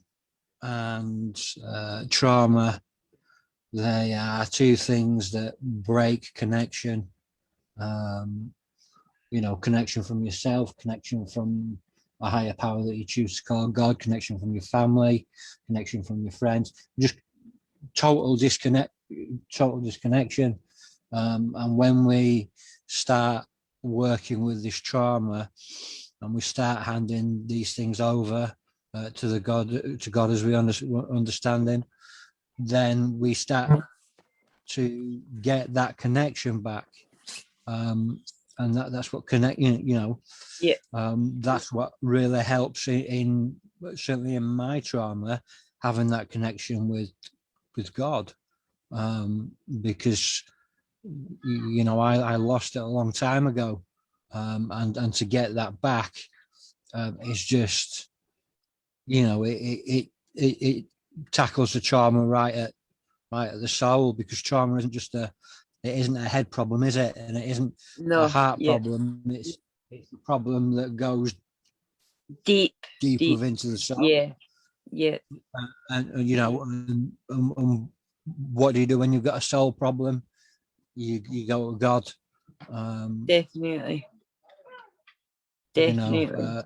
D: and trauma, they are two things that break connection. You know, connection from yourself, connection from a higher power that you choose to call God, connection from your family, connection from your friends, just total disconnection. And when we start working with this trauma and we start handing these things over to God as we understand him, then we start to get that connection back. And that's what that's what really helps in certainly in my trauma, having that connection with God, because you know I lost it a long time ago, and to get that back is just, you know, it tackles the trauma right at the soul, because trauma isn't a head problem, is it? And it isn't a heart problem. It's a problem that goes deep into the soul. And you know, what do you do when you've got a soul problem? You go to God.
A: Definitely.
D: You know,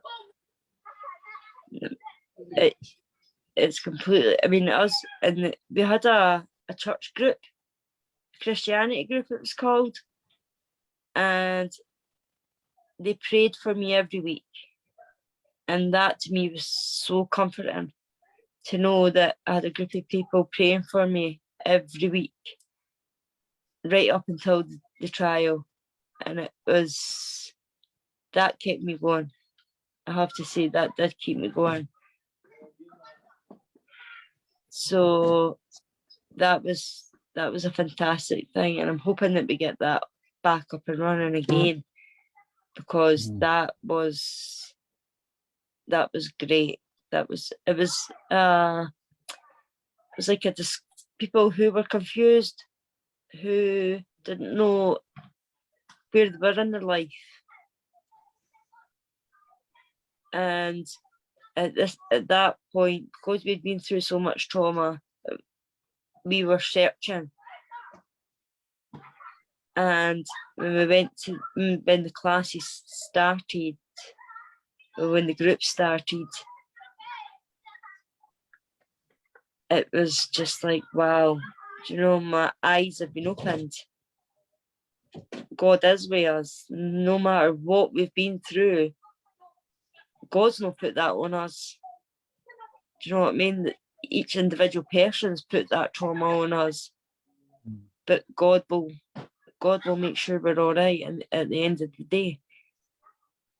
A: it's completely. I mean, we had a church group, Christianity group it was called, and they prayed for me every week, and that to me was so comforting, to know that I had a group of people praying for me every week, right up until the trial. And that kept me going. I have to say that did keep me going. So that was a fantastic thing, and I'm hoping that we get that back up and running again, because that was great. It was like people who were confused, who didn't know where they were in their life, and at that point, because we'd been through so much trauma, we were searching. And when the classes started, or when the group started, it was just like, wow, do you know, my eyes have been opened. God is with us. No matter what we've been through, God's not put that on us. Do you know what I mean? Each individual person's put that trauma on us, but God will make sure we're all right at the end of the day.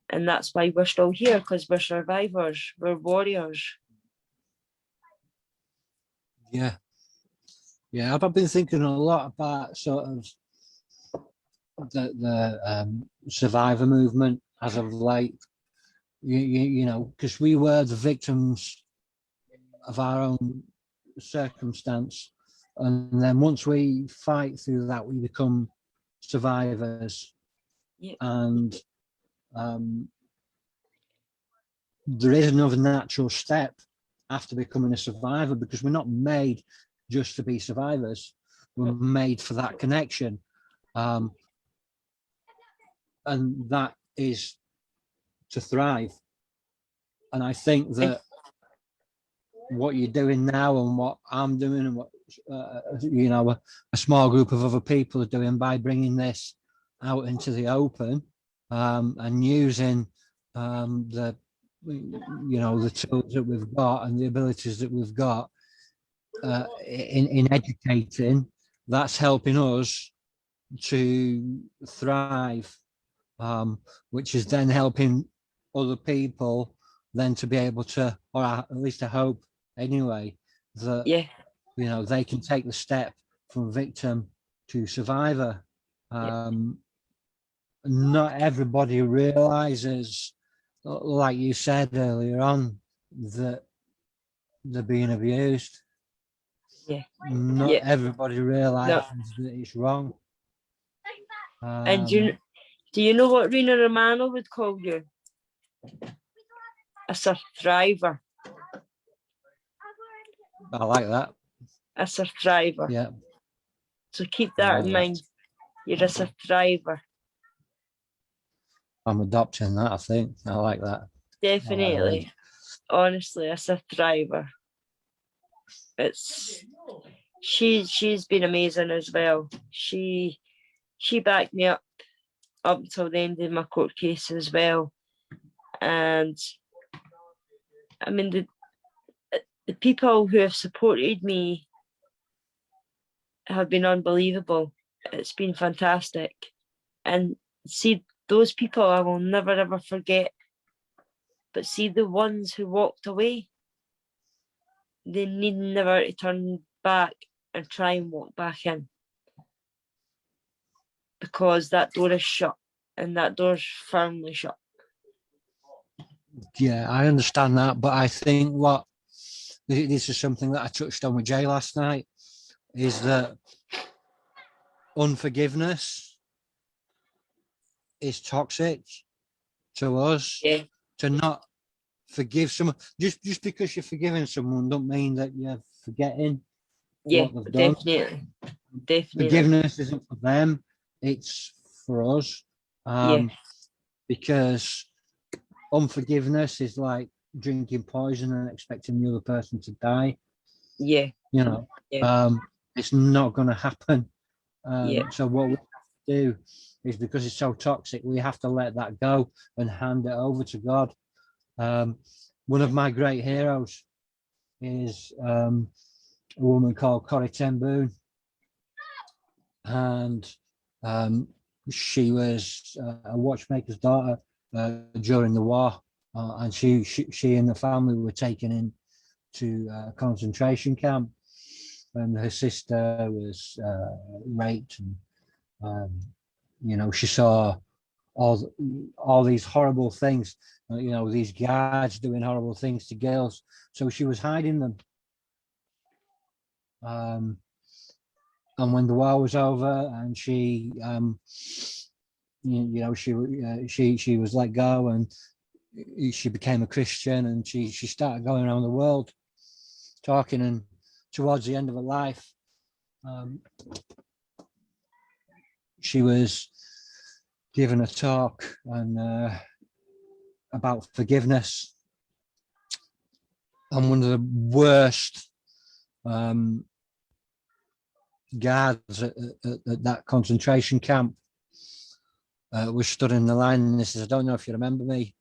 A: And that's why we're still here, because we're survivors, we're warriors.
D: Yeah, I've been thinking a lot about sort of the survivor movement as of late. You know, because we were the victims of our own circumstance, and then once we fight through that, we become survivors. And there is another natural step after becoming a survivor, because we're not made just to be survivors. We're made for that connection, and that is to thrive. And I think that what you're doing now, and what I'm doing, and what you know, a small group of other people are doing by bringing this out into the open, and using the, you know, the tools that we've got and the abilities that we've got in educating. That's helping us to thrive, which is then helping other people then to be able to, or at least I hope anyway, that,
A: Yeah,
D: you know, they can take the step from victim to survivor. Not everybody realizes, like you said earlier on, that they're being abused.
A: yeah,
D: Not
A: yeah.
D: everybody realizes that it's wrong.
A: And do you know what Rena Romano would call you? A survivor.
D: I like that.
A: A survivor.
D: Yeah.
A: So keep
D: I
A: that
D: like
A: in
D: that.
A: mind. You're a survivor.
D: I'm adopting that, I think. I like that.
A: Definitely. Honestly, a survivor. It's she's been amazing as well. She backed me up until the end of my court case as well. And I mean the people who have supported me have been unbelievable. It's been fantastic. And see, those people I will never ever forget. But see, the ones who walked away, they need never to turn back and try and walk back in. Because that door is shut, and that door's firmly shut.
D: Yeah, I understand that, but I think what this is something that I touched on with Jay last night, is that unforgiveness is toxic to us.
A: Yeah,
D: To not forgive someone, just because you're forgiving someone don't mean that you're forgetting
A: yeah,
D: what they've done.
A: definitely.
D: Forgiveness isn't for them, it's for us.
A: Yeah,
D: Because unforgiveness is like drinking poison and expecting the other person to die.
A: yeah,
D: You know,
A: yeah,
D: it's not going to happen.
A: yeah,
D: So what we have to do is, because it's so toxic, we have to let that go and hand it over to God. One of my great heroes is a woman called Corrie ten Boom, and she was a watchmaker's daughter during the war, and she and the family were taken in to a concentration camp, and her sister was raped, and you know, she saw all these horrible things, you know, these guards doing horrible things to girls, so she was hiding them. And when the war was over and she you know, she was let go, and she became a Christian, and she started going around the world talking, and towards the end of her life, she was given a talk and about forgiveness. And one of the worst guards at that concentration camp was stood in the line, and he says, I don't know if you remember me,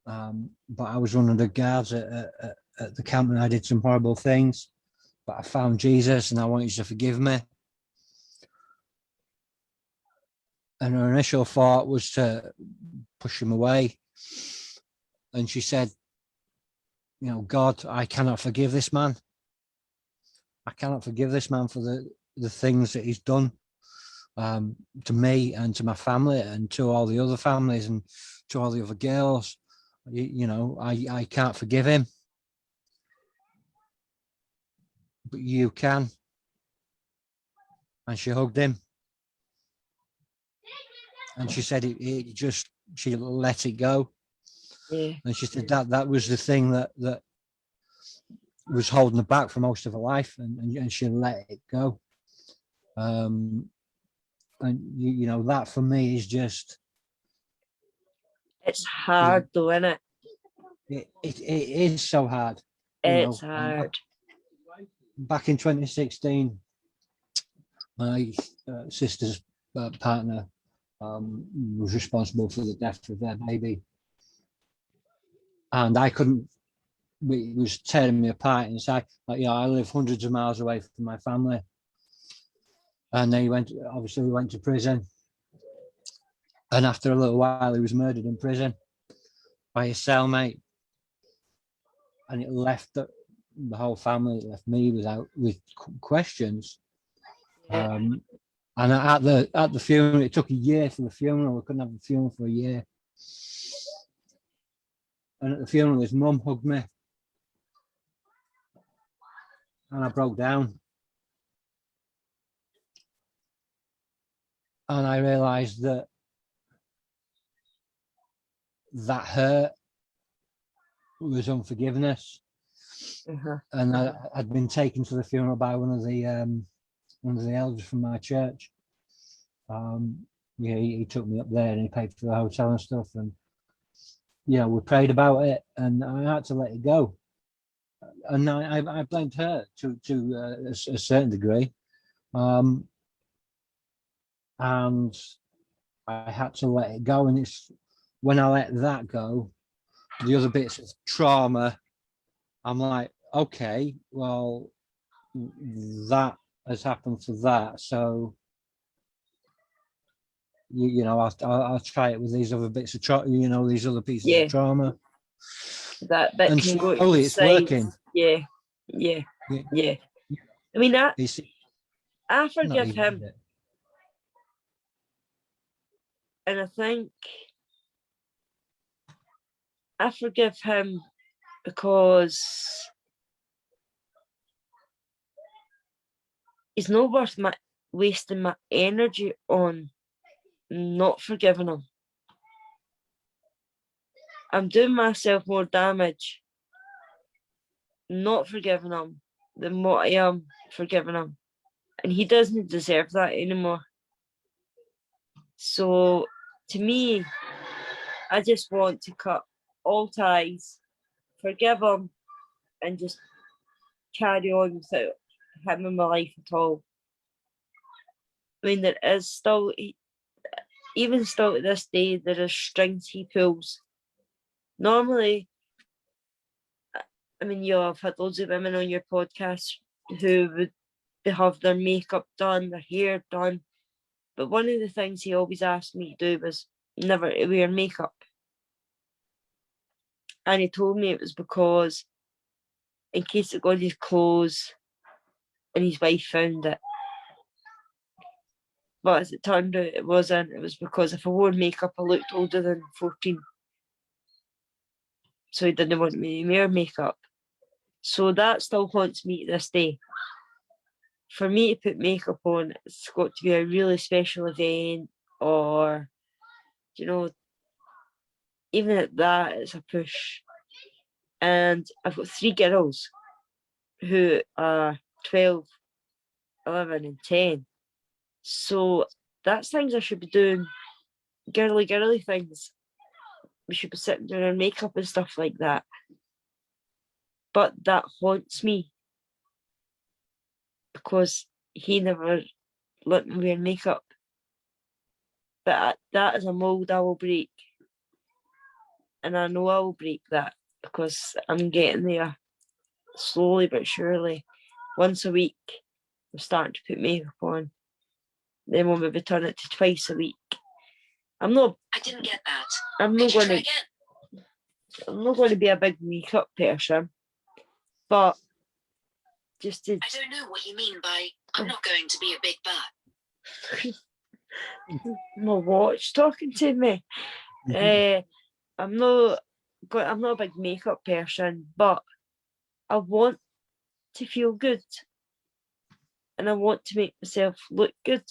D: but I was one of the guards at the camp, and I did some horrible things, but I found Jesus, and I want you to forgive me. And her initial thought was to push him away. And she said, you know, God, I cannot forgive this man. I cannot forgive this man for the things that he's done to me and to my family and to all the other families and to all the other girls. You know, I can't forgive him. But you can. And she hugged him. And she said she let it go.
A: yeah.
D: And she said that was the thing that was holding her back for most of her life, and she let it go. And you know, that for me is just,
A: It's hard though, isn't it?
D: it is so hard.
A: It's hard.
D: back in 2016, my sister's partner was responsible for the death of their baby. And I couldn't, it was tearing me apart inside. Like, you know, I live hundreds of miles away from my family. And then he went to prison. And after a little while, he was murdered in prison by his cellmate. And it left the whole family, it left me with questions. And at the funeral, it took a year for the funeral. We couldn't have the funeral for a year. And at the funeral, his mum hugged me. And I broke down. And I realized that hurt was unforgiveness. And I'd been taken to the funeral by one of the elders from my church. Yeah, he took me up there and he paid for the hotel and stuff. And yeah, we prayed about it, and I had to let it go. And I blamed her to a certain degree, and I had to let it go. And it's when I let that go, the other bits of trauma, I'm like, okay, well, that has happened to that, so you know, I'll try it with these other bits of trauma, you know, these other pieces of trauma.
A: That bit
D: and
A: can go
D: slowly
A: to
D: it's
A: side.
D: working.
A: Yeah. I mean, I
D: Not
A: forgive
D: even
A: him,
D: it.
A: and I think I forgive him because he's not worth wasting my energy on not forgiving him. I'm doing myself more damage not forgiving him than what I am forgiving him. And he doesn't deserve that anymore. So to me, I just want to cut all ties, forgive him, and just carry on without him in my life at all. I mean, there is still, even still to this day, there are strings he pulls. Normally, I mean, you've had loads of women on your podcast who would have their makeup done, their hair done. But one of the things he always asked me to do was never to wear makeup. And he told me it was because in case it got his clothes and his wife found it. But as it turned out, it wasn't. It was because if I wore makeup, I looked older than 14. So he didn't want me to wear makeup. So that still haunts me to this day. For me to put makeup on, it's got to be a really special event, or, you know, even at that, it's a push. And I've got 3 girls who are 12, 11 and 10. So that's things I should be doing, girly things. We should be sitting doing our makeup and stuff like that. But that haunts me because he never let me wear makeup. But that is a mould I will break. And I know I will break that because I'm getting there slowly but surely. Once a week, I'm starting to put makeup on. Then we'll maybe turn it to twice a week. I didn't get that. I'm not going to be a big makeup person, but just to.
E: I don't know what you mean by I'm not going to be a big bat.
A: My watch talking to me. I'm not a big makeup person, but I want to feel good, and I want to make myself look good,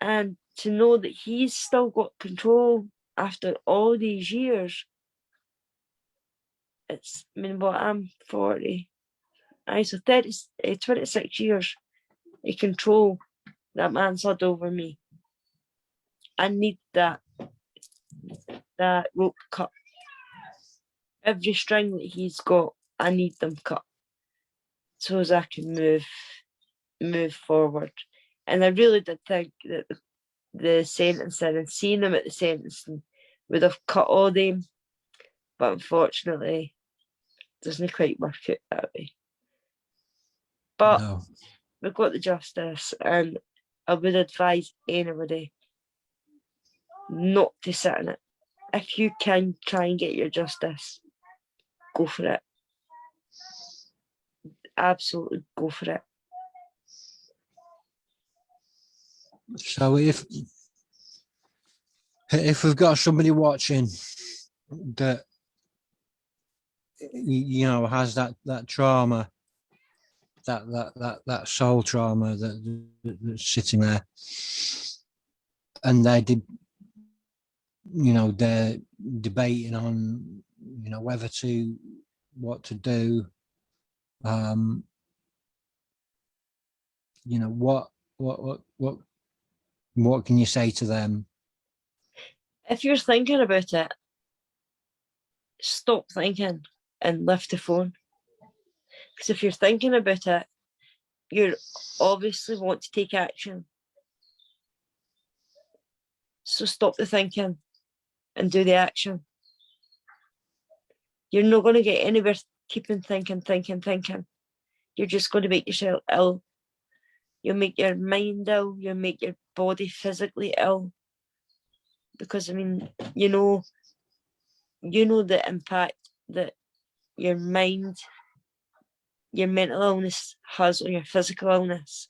A: and to know that he's still got control after all these years. I mean, what, I'm 40. So 26 years of control that man's had over me. I need that rope cut. Every string that he's got, I need them cut. so as I can move forward. And I really did think that the sentencing and seeing them at the sentencing would have cut all them, but unfortunately it doesn't quite work out that way. But
D: No.
A: we got the justice, and I would advise anybody not to sit in it. If you can try and get your justice, go for it. Absolutely go for it.
D: So if we've got somebody watching that you know has that trauma, that soul trauma that's sitting there, and they're debating on what to do, what can you say to them?
A: If you're thinking about it, stop thinking and lift the phone. Because if you're thinking about it, you obviously want to take action. So stop the thinking and do the action. You're not going to get anywhere keeping thinking. You're just going to make yourself ill. You'll make your mind ill. You'll make your body physically ill. Because, I mean, you know the impact that your mind, your mental illness has on your physical illness.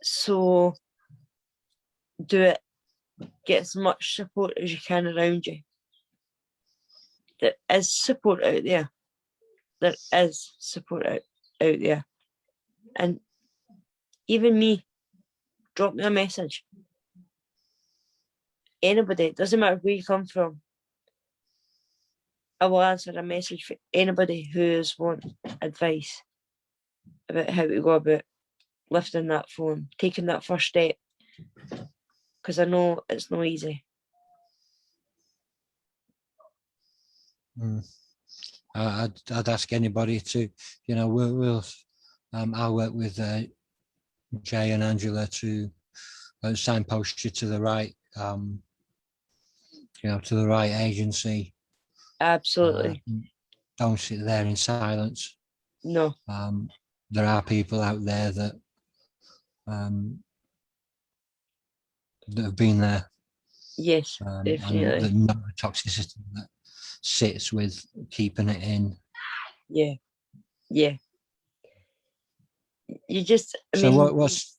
A: So do it. Get as much support as you can around you. There is support out there. There is support out there. And even me, drop me a message. Anybody, it doesn't matter where you come from. I will answer a message for anybody who's want advice about how to go about lifting that phone, taking that first step. Because I know it's not easy.
D: I'd ask anybody to, I'll work with Jay and Angela to signpost you to the right, to the right agency.
A: Absolutely.
D: Don't sit there in silence.
A: No.
D: There are people out there that have been there.
A: Yes, definitely.
D: And the know the toxicity that sits with keeping it in.
A: Yeah. You just,
D: So what's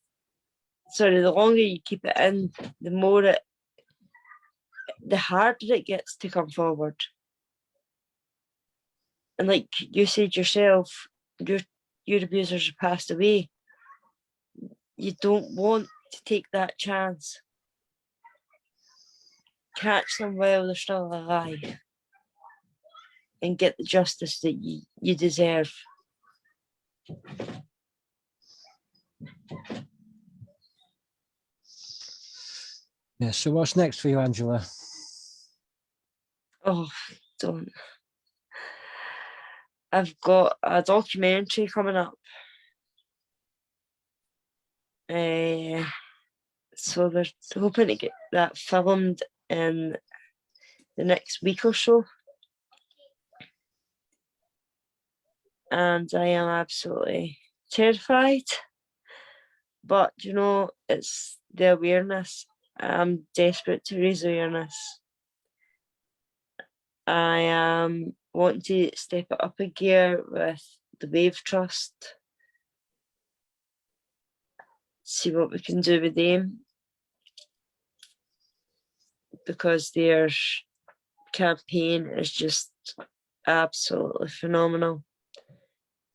A: sorry, the longer you keep it in, the harder it gets to come forward. And like you said yourself, your abusers have passed away. You don't want to take that chance. Catch them while they're still alive and get the justice that you deserve.
D: Yeah, so what's next for you, Angela?
A: Oh, don't. I've got a documentary coming up. So they're hoping to get that filmed in the next week or so. And I am absolutely terrified. But, it's the awareness. I'm desperate to raise awareness. I am wanting to step it up a gear with the Wave Trust. See what we can do with them. Because their campaign is just absolutely phenomenal.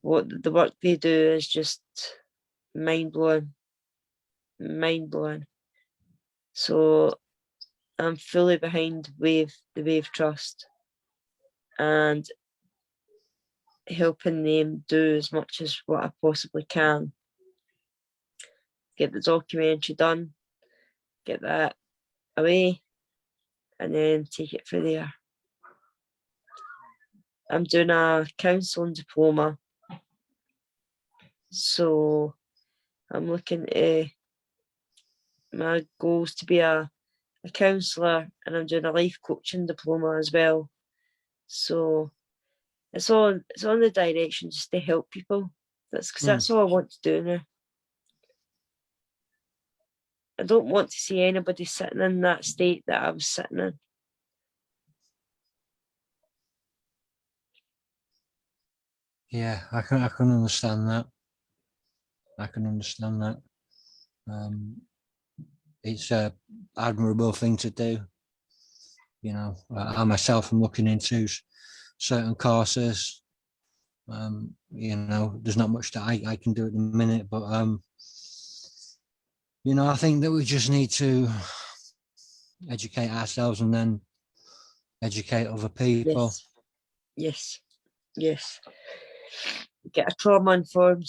A: What the work they do is just mind-blowing. So I'm fully behind the Wave Trust and helping them do as much as what I possibly can. Get the documentary done, get that away, and then take it from there. I'm doing a counselling diploma So I'm looking to my goals to be a counsellor, and I'm doing a life coaching diploma as well. So it's on the direction just to help people. That's all I want to do now. I don't want to see anybody sitting in that state that I was sitting in.
D: Yeah, I can understand that. I can understand that. It's a admirable thing to do. You know, I myself am looking into certain courses. You know, there's not much that I can do at the minute, but you know, I think that we just need to educate ourselves and then educate other people.
A: Yes. Get a trauma-informed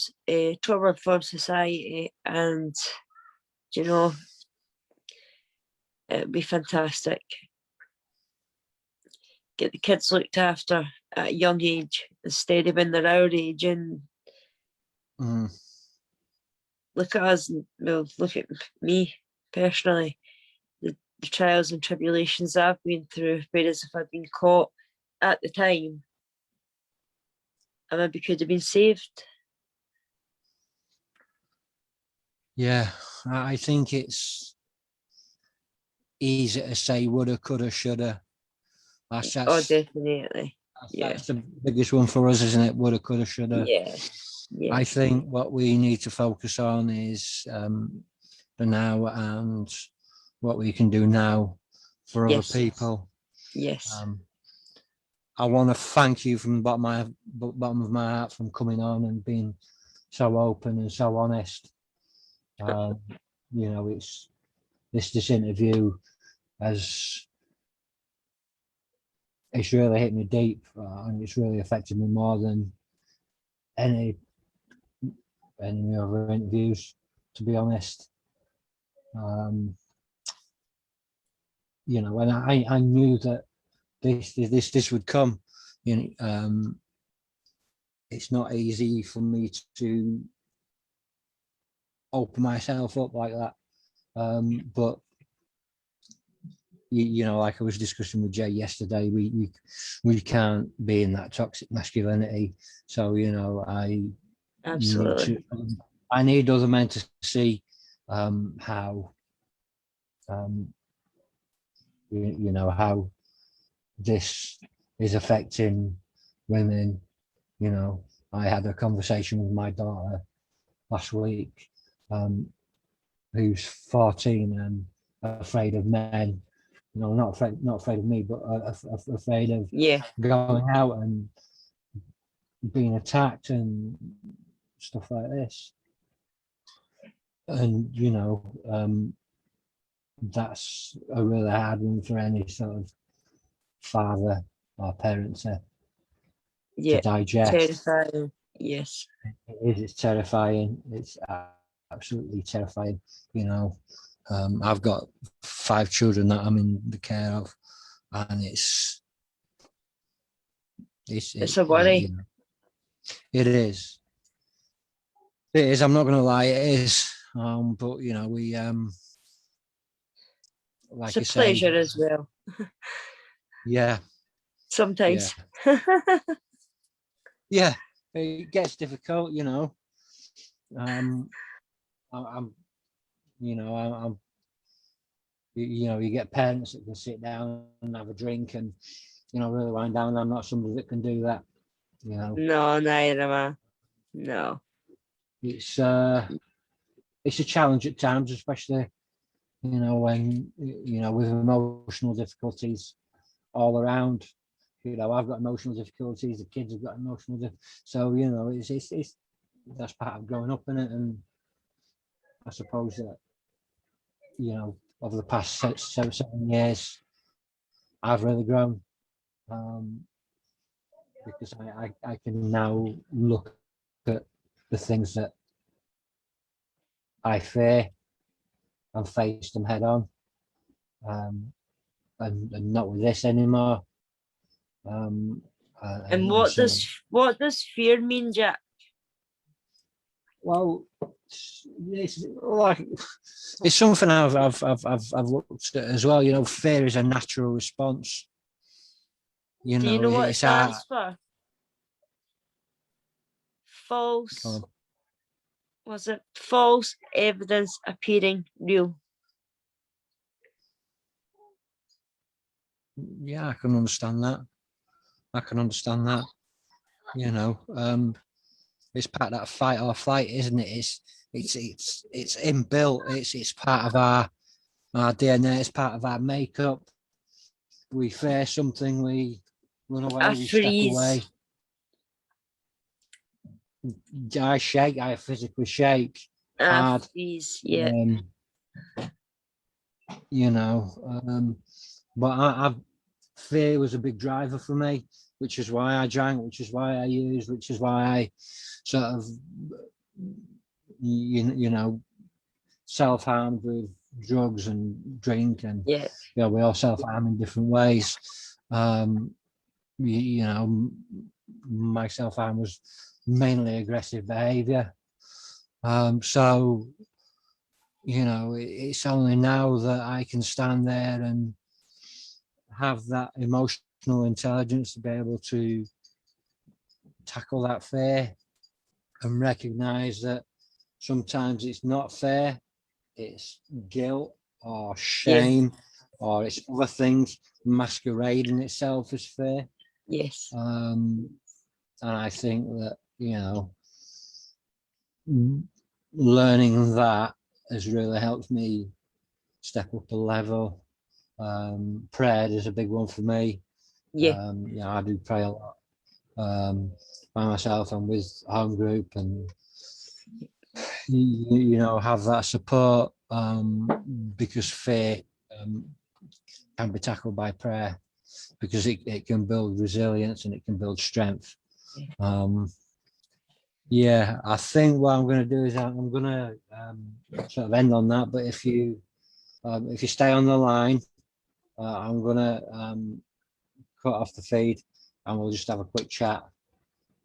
A: society, and you know, it'd be fantastic. Get the kids looked after at a young age instead of when they're our age, and look at us. Well, look at me personally. The trials and tribulations I've been through, whereas if I'd been caught at the time, I maybe could have been saved.
D: Yeah, I think it's easy to say woulda, coulda, shoulda. That's
A: Definitely.
D: That's the biggest one for us, isn't it? Woulda, coulda, shoulda.
A: Yeah.
D: I think what we need to focus on is the now and what we can do now for other people.
A: Yes.
D: I want to thank you from the bottom of my heart from coming on and being so open and so honest. You know, it's this interview has it's really hit me deep, and it's really affected me more than any other interviews, to be honest. You know, and I knew that this would come. You know, it's not easy for me to open myself up like that, but you know, like I was discussing with Jay yesterday, we can't be in that toxic masculinity. So you know, I need other men to see how you know, how this is affecting women. You know, I had a conversation with my daughter last week, who's 14 and afraid of men. You know, not afraid of me, but afraid of going out and being attacked and stuff like this. And you know, that's a really hard one for any sort of father or parent to digest.
A: Terrifying. Yes.
D: It's terrifying. It's absolutely terrifying. You know, I've got 5 children that I'm in the care of, and it's
A: a worry.
D: You know, it is. It is. I'm not going to lie. It is. But you know, we like
A: it's a pleasure as well.
D: Yeah.
A: Sometimes.
D: Yeah, it gets difficult. You know. I'm. You know. I'm. You know, you get parents that can sit down and have a drink and, you know, really wind down. I'm not somebody that can do that. You know.
A: No, neither am I. No.
D: It's a challenge at times, especially, you know, when, you know, with emotional difficulties all around. You know, I've got emotional difficulties, the kids have got emotional difficulties. So, you know, it's that's part of growing up in it. And I suppose that, you know, over the past 7 years, I've really grown, because I can now look at the things that I fear and face them head on, and not with this anymore.
A: And what does fear mean, Jack?
D: Well, it's like it's something I've looked at as well. You know, fear is a natural response. You
A: Do
D: know,
A: you know what it
D: it's our,
A: stands for? False. Was it false evidence appearing real?
D: yeah, I can understand that. You know, it's part of that fight or flight, isn't it? It's inbuilt. It's part of our DNA. It's part of our makeup. We fear something, we run away,
A: I
D: we step
A: freeze.
D: away. I shake. I physically shake
A: I
D: hard.
A: freeze. Yeah.
D: You know, but I fear was a big driver for me, which is why I drank, which is why I used, which is why I sort of, you know, self-harmed with drugs and drink, and
A: Yeah.
D: you know, we all self-harm in different ways. You know, my self-harm was mainly aggressive behavior. So, you know, it's only now that I can stand there and have that emotional intelligence to be able to tackle that fear and recognize that sometimes it's not fair, it's guilt or shame, or it's other things masquerading itself as fair.
A: Yes.
D: And I think that, you know, learning that has really helped me step up a level. Prayer is a big one for me.
A: Yeah.
D: You know, I do pray a lot by myself and with home group, and you know, have that support, because fear can be tackled by prayer, because it can build resilience and it can build strength. Yeah, I think what I'm going to do is I'm going to sort of end on that. But if you stay on the line, I'm going to cut off the feed and we'll just have a quick chat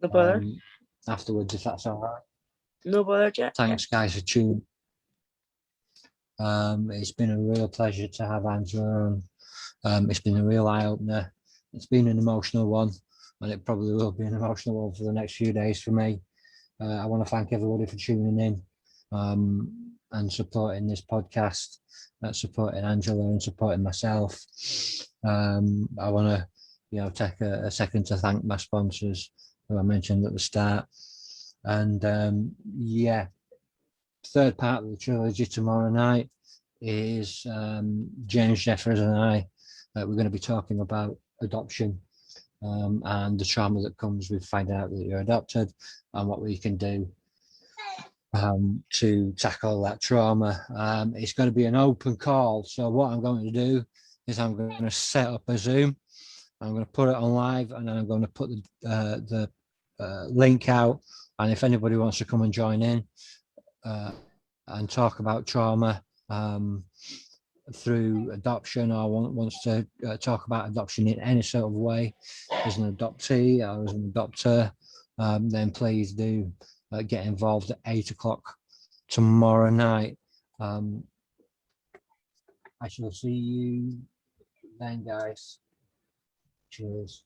A: No bother.
D: afterwards, if that's all right.
A: No bother, Jack.
D: Thanks, guys, for tuning. It's been a real pleasure to have Angela on. It's been a real eye-opener. It's been an emotional one, and it probably will be an emotional one for the next few days for me. I want to thank everybody for tuning in and supporting this podcast, supporting Angela and supporting myself. I want to, you know, take a second to thank my sponsors who I mentioned at the start. And yeah, third part of the trilogy tomorrow night is James Jeffers and I. We're going to be talking about adoption and the trauma that comes with finding out that you're adopted, and what we can do to tackle that trauma. It's going to be an open call. So what I'm going to do is I'm going to set up a Zoom. I'm going to put it on live, and then I'm going to put the link out. And if anybody wants to come and join in and talk about trauma through adoption, or wants to talk about adoption in any sort of way, as an adoptee or as an adopter, then please do get involved at 8 o'clock tomorrow night. I shall see you then, guys. Cheers.